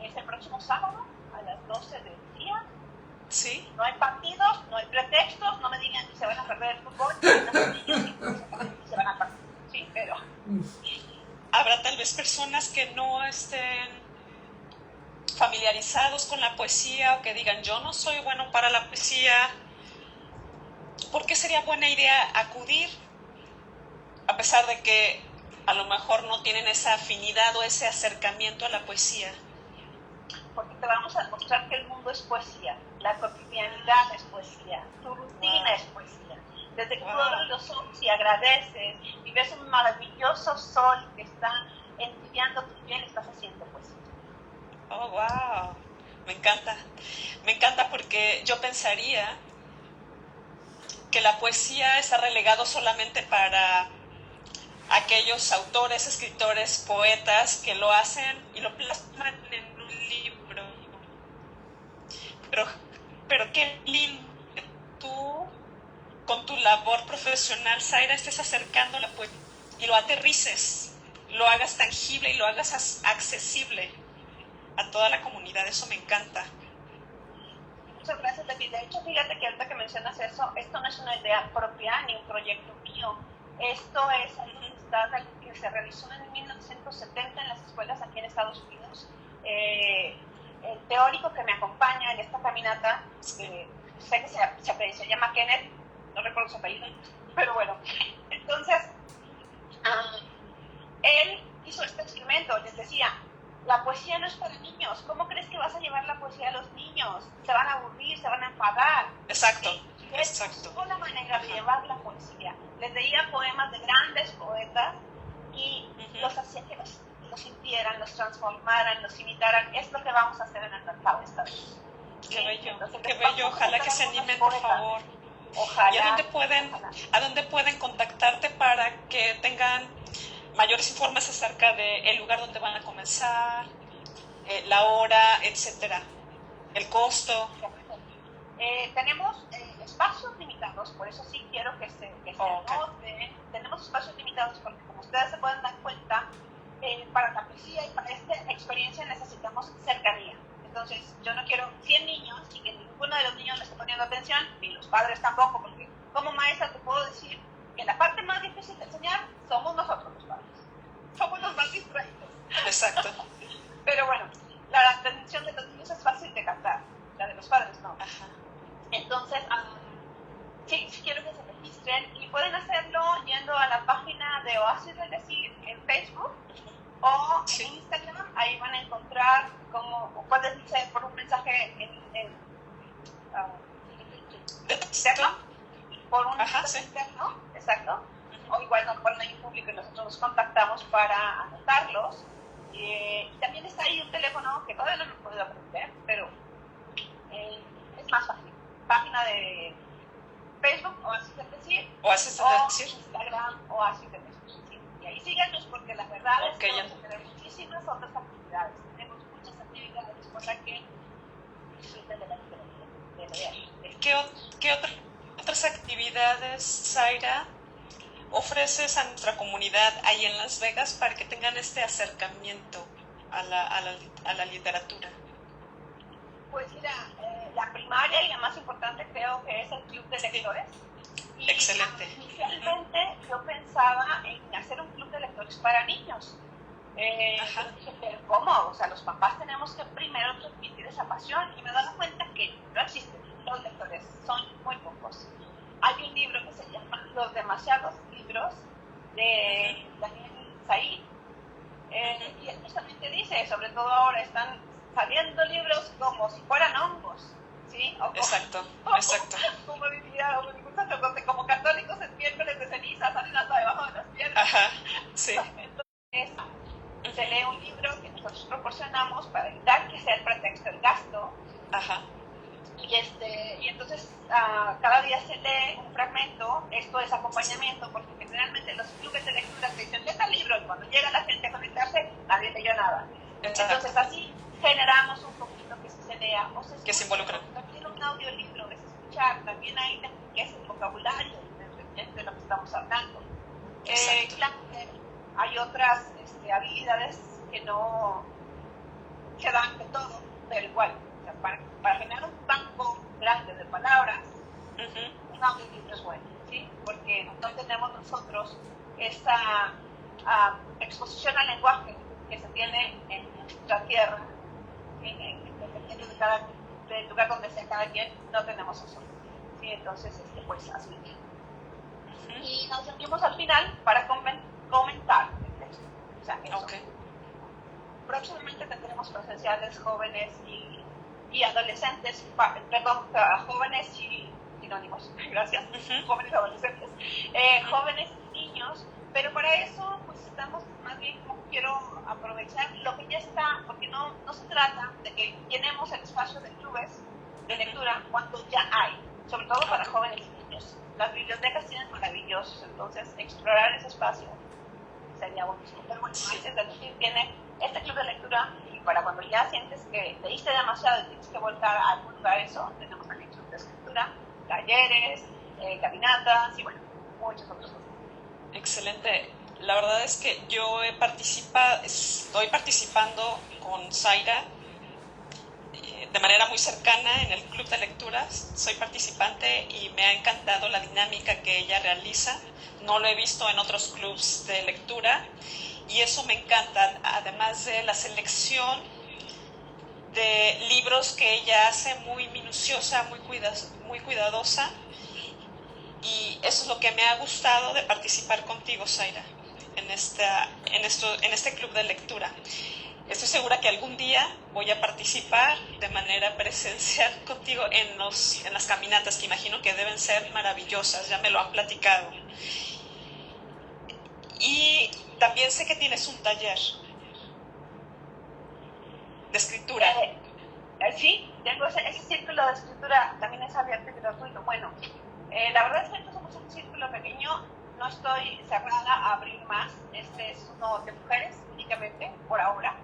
Speaker 3: Es el próximo sábado a las 12 del día.
Speaker 2: Sí.
Speaker 3: No hay partidos, no hay pretextos, no me digan que se van a perder el fútbol, no me digan que se van a perder. Sí, pero...
Speaker 2: Habrá tal vez personas que no estén familiarizados con la poesía o que digan, yo no soy bueno para la poesía. ¿Por qué sería buena idea acudir? A pesar de que a lo mejor no tienen esa afinidad o ese acercamiento a la poesía.
Speaker 3: Porque te vamos a mostrar que el mundo es poesía, la cotidianidad es poesía, tu rutina es poesía. Desde que tú abres los ojos y agradeces y ves un maravilloso sol que está entibiando tu piel, estás haciendo poesía.
Speaker 2: Oh, wow. Me encanta. Me encanta porque yo pensaría que la poesía está relegado solamente para aquellos autores, escritores, poetas que lo hacen y lo plasman en un libro. Pero qué lindo que tú, con tu labor profesional, Zaira, estés acercando la poesía y lo aterrices, lo hagas tangible y lo hagas accesible a toda la comunidad. Eso me encanta.
Speaker 3: Muchas gracias, David. De hecho, fíjate que ahorita que mencionas eso, esto no es una idea propia ni un proyecto mío. Esto es algo que se realizó en 1970 en las escuelas aquí en Estados Unidos. El teórico que me acompaña en esta caminata, sé que se llama Kenneth, no recuerdo su apellido, pero bueno, entonces él hizo este experimento, les decía, la poesía no es para niños, ¿cómo crees que vas a llevar la poesía a los niños? Se van a aburrir, se van a enfadar.
Speaker 2: Exacto,
Speaker 3: ¿Sí? Es una manera de llevar la poesía. Les leía poemas de grandes poetas y los hacía que los sintieran, los transformaran, los imitaran. Es lo que vamos a hacer en el mercado esta vez.
Speaker 2: Qué bello,
Speaker 3: entonces,
Speaker 2: qué bello. Ojalá que se animen, por favor.
Speaker 3: Ojalá.
Speaker 2: ¿Y a dónde pueden contactarte para que tengan mayores informes acerca del lugar donde van a comenzar, la hora, etcétera, el costo?
Speaker 3: Tenemos espacios limitados, por eso sí quiero que se anoten. Tenemos espacios limitados porque, como ustedes se pueden dar cuenta, para la poesía y para esta experiencia necesitamos cercanía. Entonces, yo no quiero 100 niños y que ninguno de los niños me esté poniendo atención, ni los padres tampoco, porque como maestra te puedo decir que la parte más difícil de enseñar somos nosotros los padres. Somos los más distraídos.
Speaker 2: Exacto.
Speaker 3: Pero bueno, la atención de los niños es fácil de captar, la de los padres no.
Speaker 2: Ajá.
Speaker 3: Entonces, sí quiero que se registren y pueden hacerlo yendo a la página de Oasis de Decir en Facebook o en Instagram. Ahí van a encontrar o puedes decir por un mensaje interno, por un mensaje interno, exacto, o igual nos ponen ahí en público y nosotros nos contactamos para anotarlos. Y también está ahí un teléfono que todavía no me he podido aprender, pero es más fácil. Página de Facebook, Oasis de Decir, o Instagram, Oasis de Decir. Sí. Y ahí síganos porque la verdad es que vamos a tener muchísimas otras actividades. Tenemos muchas actividades para que disfruten de la literatura.
Speaker 2: ¿Qué otras actividades, Zaira, ofreces a nuestra comunidad ahí en Las Vegas para que tengan este acercamiento a la literatura?
Speaker 3: Pues mira, la primaria y la más importante creo que es el club de lectores. Y
Speaker 2: excelente.
Speaker 3: Inicialmente yo pensaba en hacer un club de lectores para niños. Dije, pero ¿cómo? O sea, los papás tenemos que primero transmitir esa pasión y me he dado cuenta que no existen los lectores, son muy pocos. Hay un libro que se llama Los demasiados libros de Daniel Said y él justamente dice, sobre todo ahora están saliendo libros como si fueran hongos, ¿sí?
Speaker 2: Exacto.
Speaker 3: Como diría un sacerdote, como católicos en miércoles de ceniza, salen hasta debajo de las piernas.
Speaker 2: Ajá, sí.
Speaker 3: Entonces, se lee un libro que nosotros proporcionamos para evitar que sea el pretexto el gasto.
Speaker 2: Ajá.
Speaker 3: Y entonces cada día se lee un fragmento. Esto es acompañamiento, porque generalmente los clubes de lectura te dicen, lee tal libro, y cuando llega la gente a conectarse, nadie leyó nada. Entonces así generamos un poquito que se lea, o se
Speaker 2: que se involucra.
Speaker 3: Tiene una audiolibro, es escuchar, también ahí que es el vocabulario de lo que estamos hablando. Claro, hay otras habilidades que no se dan de todo, pero igual, o sea, para generar un banco grande de palabras, un audiolibro es bueno, ¿sí? Porque no tenemos nosotros esa exposición al lenguaje que se tiene en nuestra tierra, dependiendo del lugar donde sea cada quien, no tenemos eso, ¿sí? Entonces, pues así. Y nos reunimos al final para comentar el texto. O sea, eso.
Speaker 2: Okay.
Speaker 3: Próximamente tendremos presenciales jóvenes y adolescentes, jóvenes y sinónimos, gracias, jóvenes y adolescentes, jóvenes y niños, pero para eso pues estamos más bien como quiero aprovechar lo que ya está, porque no se trata de que llenemos el espacio de clubes de lectura cuando ya hay, sobre todo para jóvenes y niños. Las bibliotecas tienen maravillosos, entonces explorar ese espacio sería buenísimo. Pero bueno, antes de decir, tiene este club de lectura y para cuando ya sientes que leíste demasiado y tienes que voltar a algún lugar, eso, tenemos también club de escritura, talleres, caminatas y bueno, muchas otras cosas.
Speaker 2: Excelente. La verdad es que yo estoy participando con Zaira de manera muy cercana en el club de lecturas. Soy participante y me ha encantado la dinámica que ella realiza. No lo he visto en otros clubs de lectura y eso me encanta, además de la selección de libros que ella hace muy minuciosa, muy cuidadosa, y eso es lo que me ha gustado de participar contigo, Zaira, en este club de lectura. Estoy segura que algún día voy a participar de manera presencial contigo en las caminatas, que imagino que deben ser maravillosas, ya me lo han platicado. Y también sé que tienes un taller de escritura.
Speaker 3: Sí, tengo ese círculo de escritura, también es abierto y gratuito. Bueno, la verdad es que nosotros somos un círculo pequeño, no estoy cerrada a abrir más. Este es uno de mujeres únicamente, por ahora.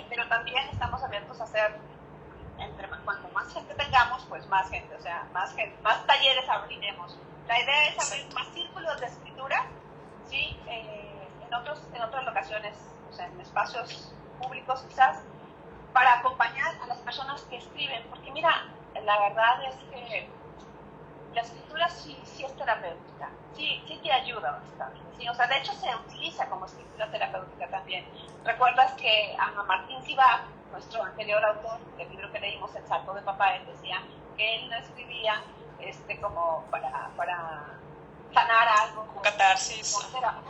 Speaker 3: Pero también estamos abiertos a hacer, cuanto más gente tengamos, pues más gente, o sea, más talleres abriremos. La idea es abrir más círculos de escritura, ¿sí? En otras locaciones, o sea, en espacios públicos quizás, para acompañar a las personas que escriben, porque mira, la verdad es que la escritura sí es terapéutica, sí te ayuda bastante, ¿sí? O sea, de hecho se utiliza como escritura terapéutica también. ¿Recuerdas que a Martín Sibach, nuestro anterior autor del libro que leímos, El salto de papá, él decía que él no escribía como para sanar algo, como
Speaker 2: catarsis,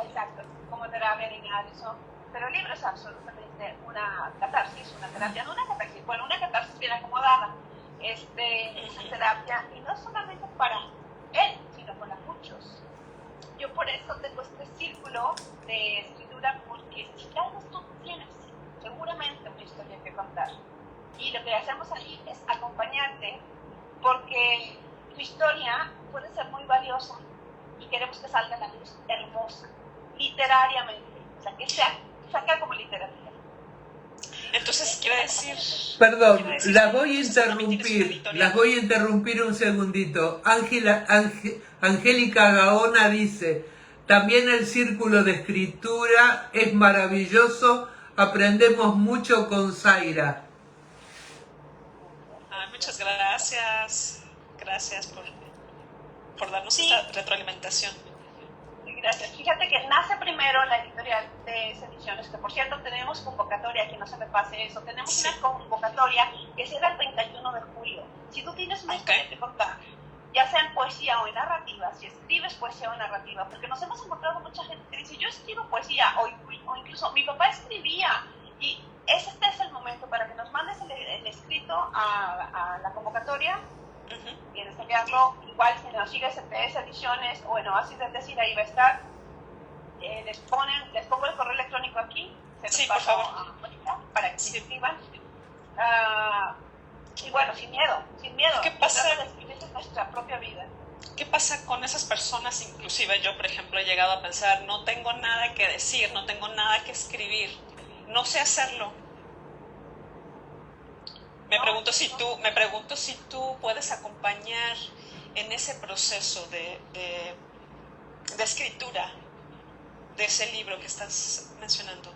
Speaker 3: exacto, como terapia ni nada de eso, pero el libro es absolutamente una catarsis, una terapia, no una catarsis, bueno, una catarsis bien acomodada, una terapia, y no solamente para él, sino para muchos. Yo por eso tengo este círculo de escritura, porque si tal vez tú tienes seguramente una historia que contar, y lo que hacemos ahí es acompañarte, porque tu historia puede ser muy valiosa y queremos que salga a la luz hermosa, literariamente, o sea, que salga como literatura.
Speaker 2: Entonces, quiere decir...
Speaker 1: Perdón, las voy a
Speaker 2: que
Speaker 1: interrumpir un segundito. Angélica Gaona dice, también el círculo de escritura es maravilloso, aprendemos mucho con Zaira.
Speaker 2: Muchas gracias. Gracias por darnos esta retroalimentación.
Speaker 3: Gracias. Fíjate que nace primero la editorial de Ediciones, que por cierto tenemos convocatoria, que no se me pase eso. Tenemos una convocatoria que será el 31 de julio. Si tú tienes una historia que contar, ya sea en poesía o en narrativa, si escribes poesía o narrativa, porque nos hemos encontrado mucha gente que dice, yo escribo poesía, o incluso mi papá escribía, y este es el momento para que nos mandes el escrito a la convocatoria. Tienes que enviarlo, igual si nos sigues en PS Ediciones o en Oasis del Decir, ahí va a estar. Les pongo el correo electrónico aquí, se los paso a Mónica para que se escriban. Y bueno, sin miedo.
Speaker 2: ¿Qué pasa?
Speaker 3: De escribir nuestra propia vida.
Speaker 2: ¿Qué pasa con esas personas? Inclusive yo, por ejemplo, he llegado a pensar, no tengo nada que decir, no tengo nada que escribir, no sé hacerlo. Me pregunto si tú puedes acompañar en ese proceso de escritura de ese libro que estás mencionando.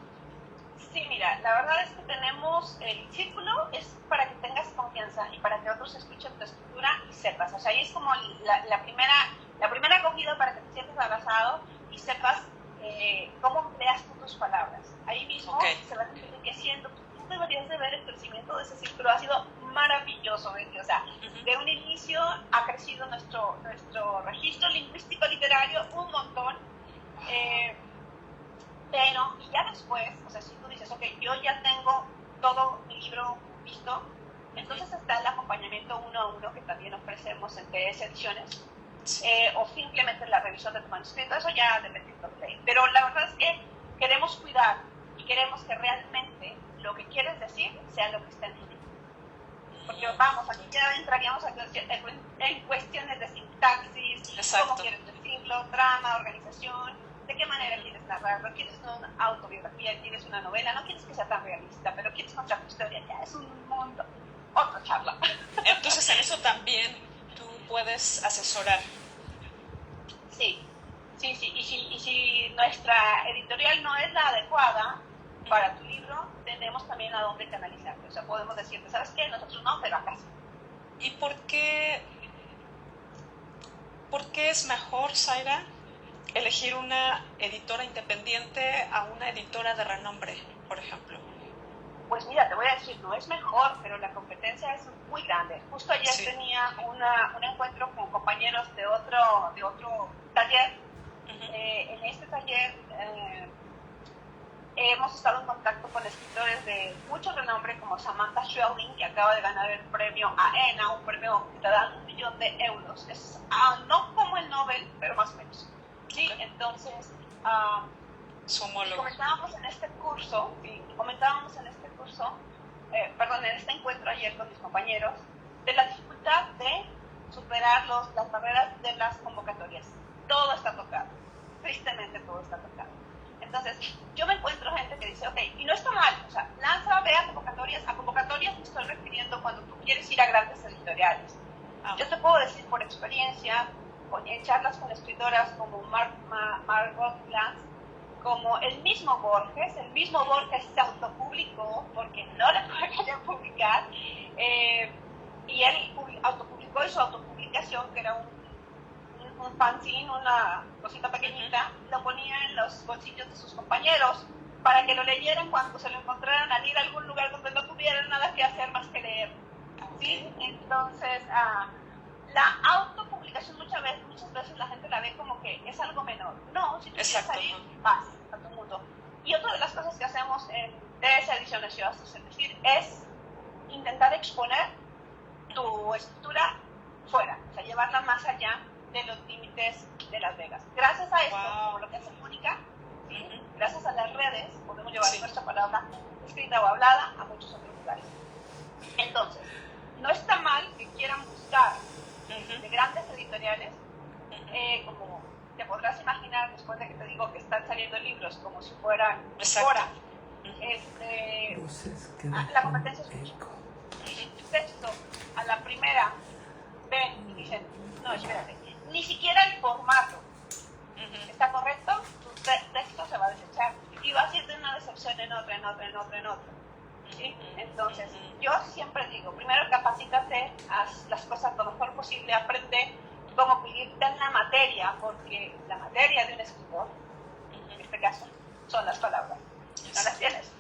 Speaker 3: Sí, mira, la verdad es que tenemos el círculo, es para que tengas confianza y para que otros escuchen tu escritura y sepas. O sea, ahí es como la primera acogida para que te sientas abrazado y sepas cómo empleas tú tus palabras. Ahí mismo se va enriqueciendo. Tú deberías de ver el crecimiento de ese círculo. Ha sido maravilloso, Betty. O sea, de un inicio ha crecido nuestro registro lingüístico literario un montón. Pero, y ya después, o sea, si tú dices, ok, yo ya tengo todo mi libro listo, entonces está el acompañamiento 1 a 1 que también ofrecemos en TS Ediciones, o simplemente la revisión de tu manuscrito, eso ya depende de lo que lees. Pero la verdad es que queremos cuidar y queremos que realmente lo que quieres decir sea lo que está en el libro. Porque vamos, aquí ya entraríamos en cuestiones de sintaxis,
Speaker 2: exacto,
Speaker 3: cómo quieres decirlo, trama, organización, de qué manera quieres narrarlo, quieres una autobiografía, quieres una novela, no quieres que sea tan realista, pero quieres contar tu historia, ya es un mundo, otra charla.
Speaker 2: Entonces en eso también tú puedes asesorar.
Speaker 3: Sí, y si nuestra editorial no es la adecuada para tu libro, tenemos también a dónde canalizarte, o sea, podemos decirte, ¿sabes qué? Nosotros no, pero acá sí.
Speaker 2: ¿Y por qué es mejor, Zaira, elegir una editora independiente a una editora de renombre, por ejemplo?
Speaker 3: Pues mira, te voy a decir, no es mejor, pero la competencia es muy grande. Justo ayer tenía un encuentro con compañeros de otro taller. En este taller hemos estado en contacto con escritores de mucho renombre como Samantha Schweblin, que acaba de ganar el premio AENA, un premio que te dan €1 millón. Es no como el Nobel, pero más o menos. Sí, entonces comentábamos en este encuentro ayer con mis compañeros de la dificultad de superar las barreras de las convocatorias. Todo está tocado, tristemente todo está tocado. Entonces, yo me encuentro gente que dice, ok, y no está mal, o sea, ve a convocatorias me estoy refiriendo cuando tú quieres ir a grandes editoriales. Yo te puedo decir por experiencia, en charlas con escritoras como Margot Glantz, como el mismo Borges se autopublicó porque no le querían publicar, y él autopublicó, y su autopublicación, que era un fanzine, una cosita pequeñita, lo ponía en los bolsillos de sus compañeros para que lo leyeran cuando se lo encontraran al ir a algún lugar donde no tuvieran nada que hacer más que leer. ¿Sí? Entonces, la autopublicación muchas veces la gente la ve como que es algo menor. No, si tú quieres salir, vas a tu mundo. Y otra de las cosas que hacemos en TS Ediciones, es decir, es intentar exponer tu escritura fuera, o sea, llevarla más allá de los límites de Las Vegas. Gracias a esto, como lo que hace Mónica, ¿sí? Gracias a las redes, podemos llevar nuestra palabra escrita o hablada a muchos otros lugares. Entonces, no está mal que quieran buscar de grandes editoriales, como te podrás imaginar después de que te digo que están saliendo libros como si fueran ahora. La competencia es mucho. Si tu texto a la primera ven y dicen, no, espérate, ni siquiera el formato está correcto, tu texto se va a desechar y va a ser de una decepción en otra. ¿Sí? Entonces, yo siempre digo, primero capacítate, haz las cosas lo mejor posible, aprende cómo pulirte en la materia, porque la materia de un escritor, en este caso, son las palabras. ¿No las tienes?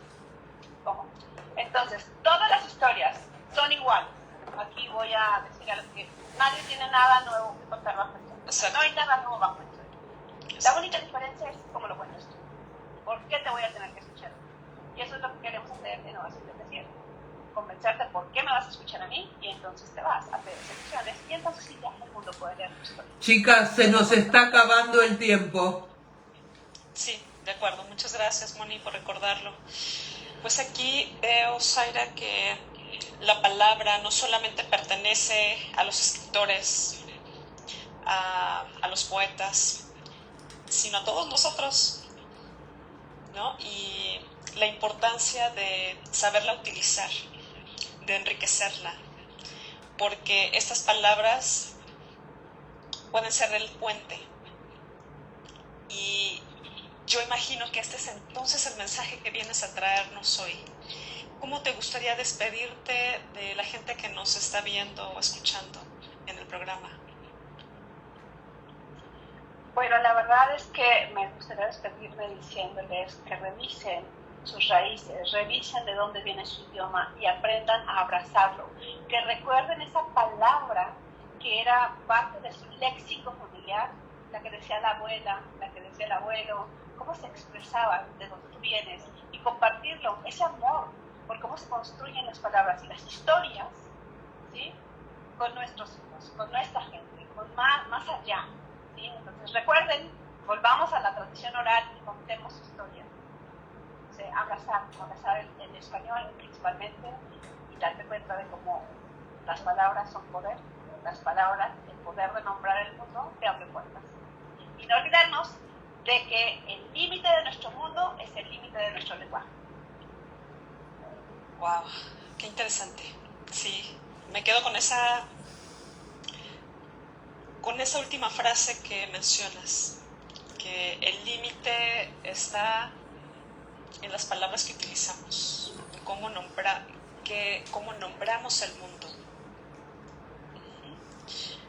Speaker 3: ¿Cómo? Entonces, todas las historias son iguales. Aquí voy a decir algo que nadie tiene nada nuevo que contar bajo el sol. No hay nada nuevo bajo el sol. La única diferencia es cómo lo cuentas tú. ¿Por qué te voy a tener que escuchar? Y eso es lo que queremos hacer en Oasis del Desierto. Convencerte por qué me vas a escuchar a mí, y entonces te vas a hacer excepciones, y entonces sí, ya el mundo puede leer tu historia.
Speaker 1: Chicas, se nos está acabando el tiempo.
Speaker 2: Sí, de acuerdo. Muchas gracias, Moni, por recordarlo. Pues aquí veo, Zaira, que la palabra no solamente pertenece a los escritores, a los poetas, sino a todos nosotros, ¿no? Y la importancia de saberla utilizar, de enriquecerla, porque estas palabras pueden ser el puente. Y yo imagino que este es entonces el mensaje que vienes a traernos hoy. ¿Cómo te gustaría despedirte de la gente que nos está viendo o escuchando en el programa?
Speaker 3: Bueno, la verdad es que me gustaría despedirme diciéndoles que revisen sus raíces, revisen de dónde viene su idioma y aprendan a abrazarlo. Que recuerden esa palabra que era parte de su léxico familiar, la que decía la abuela, la que decía el abuelo, cómo se expresaba de donde tú vienes, y compartirlo, ese amor por cómo se construyen las palabras y las historias, ¿sí? Con nuestros hijos, con nuestra gente, con más allá. ¿Sí? Entonces recuerden, volvamos a la tradición oral y contemos historias. ¿Sí? Abrazar el español principalmente y darte cuenta de cómo las palabras son poder, las palabras, el poder de nombrar el mundo te abre puertas. Y no olvidarnos de que el límite de nuestro mundo es el límite de nuestro lenguaje.
Speaker 2: Wow, qué interesante. Sí, me quedo con esa última frase que mencionas, que el límite está en las palabras que utilizamos, cómo nombramos el mundo.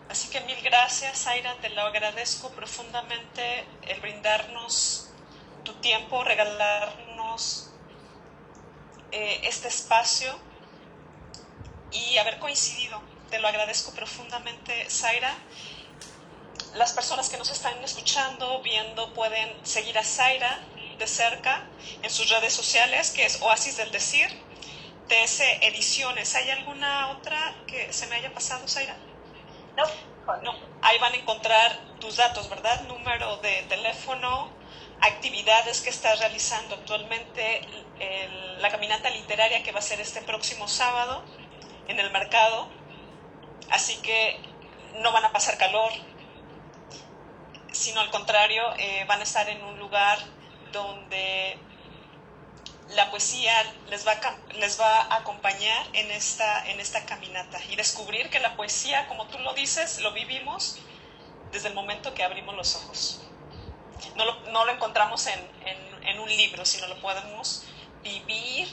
Speaker 2: Así que mil gracias, Zaira, te lo agradezco profundamente el brindarnos tu tiempo, regalarnos este espacio y haber coincidido. Te lo agradezco profundamente, Zaira. Las personas que nos están escuchando, viendo, pueden seguir a Zaira de cerca en sus redes sociales, que es Oasis del Decir, TS Ediciones. ¿Hay alguna otra que se me haya pasado, Zaira? No, ahí van a encontrar tus datos, ¿verdad? Número de teléfono, actividades que estás realizando actualmente, la caminata literaria que va a ser este próximo sábado en el mercado. Así que no van a pasar calor, sino al contrario, van a estar en un lugar donde la poesía les va a acompañar en esta caminata y descubrir que la poesía, como tú lo dices, lo vivimos desde el momento que abrimos los ojos. No lo encontramos en un libro, sino lo podemos vivir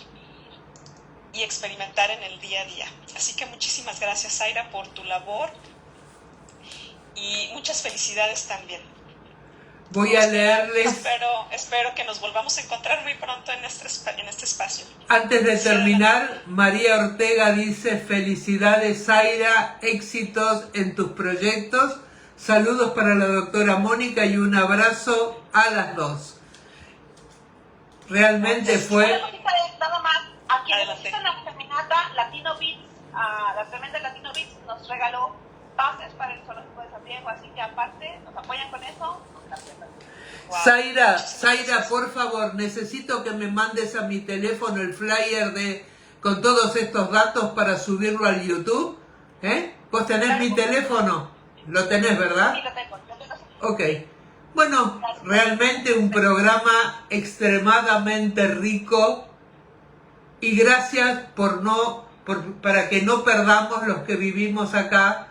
Speaker 2: y experimentar en el día a día. Así que muchísimas gracias, Zaira, por tu labor y muchas felicidades también.
Speaker 1: Voy a leerles...
Speaker 2: Espero que nos volvamos a encontrar muy pronto en este espacio.
Speaker 1: Antes de terminar, María Ortega dice: felicidades, Zaira, éxitos en tus proyectos, saludos para la doctora Mónica y un abrazo a las dos. Realmente fue...
Speaker 3: Nada más, a quienes asistan a la caminata, Latino Beats, la tremenda Latino Beats nos regaló pases para el zoológico de San Diego, así que aparte nos apoyan con eso.
Speaker 1: Wow. Zaira, por favor, necesito que me mandes a mi teléfono el flyer con todos estos datos para subirlo al YouTube. ¿Vos tenés mi teléfono? ¿Lo tenés, verdad?
Speaker 3: Sí, lo tengo.
Speaker 1: Ok. Bueno, realmente un programa extremadamente rico y gracias para que no perdamos los que vivimos acá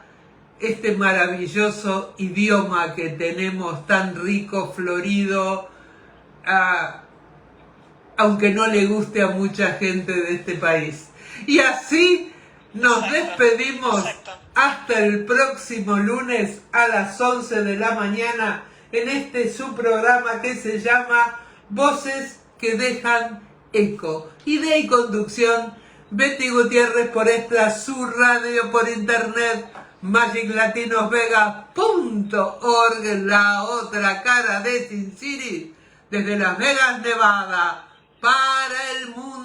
Speaker 1: este maravilloso idioma que tenemos tan rico, florido, aunque no le guste a mucha gente de este país. Y así nos despedimos hasta el próximo lunes a las 11 de la mañana en este su programa que se llama Voces que dejan eco. Idea y conducción, Betty Gutiérrez, por esta su radio por internet, magiclatinosvegas.org, la otra cara de Sin City, desde Las Vegas, Nevada, para el mundo.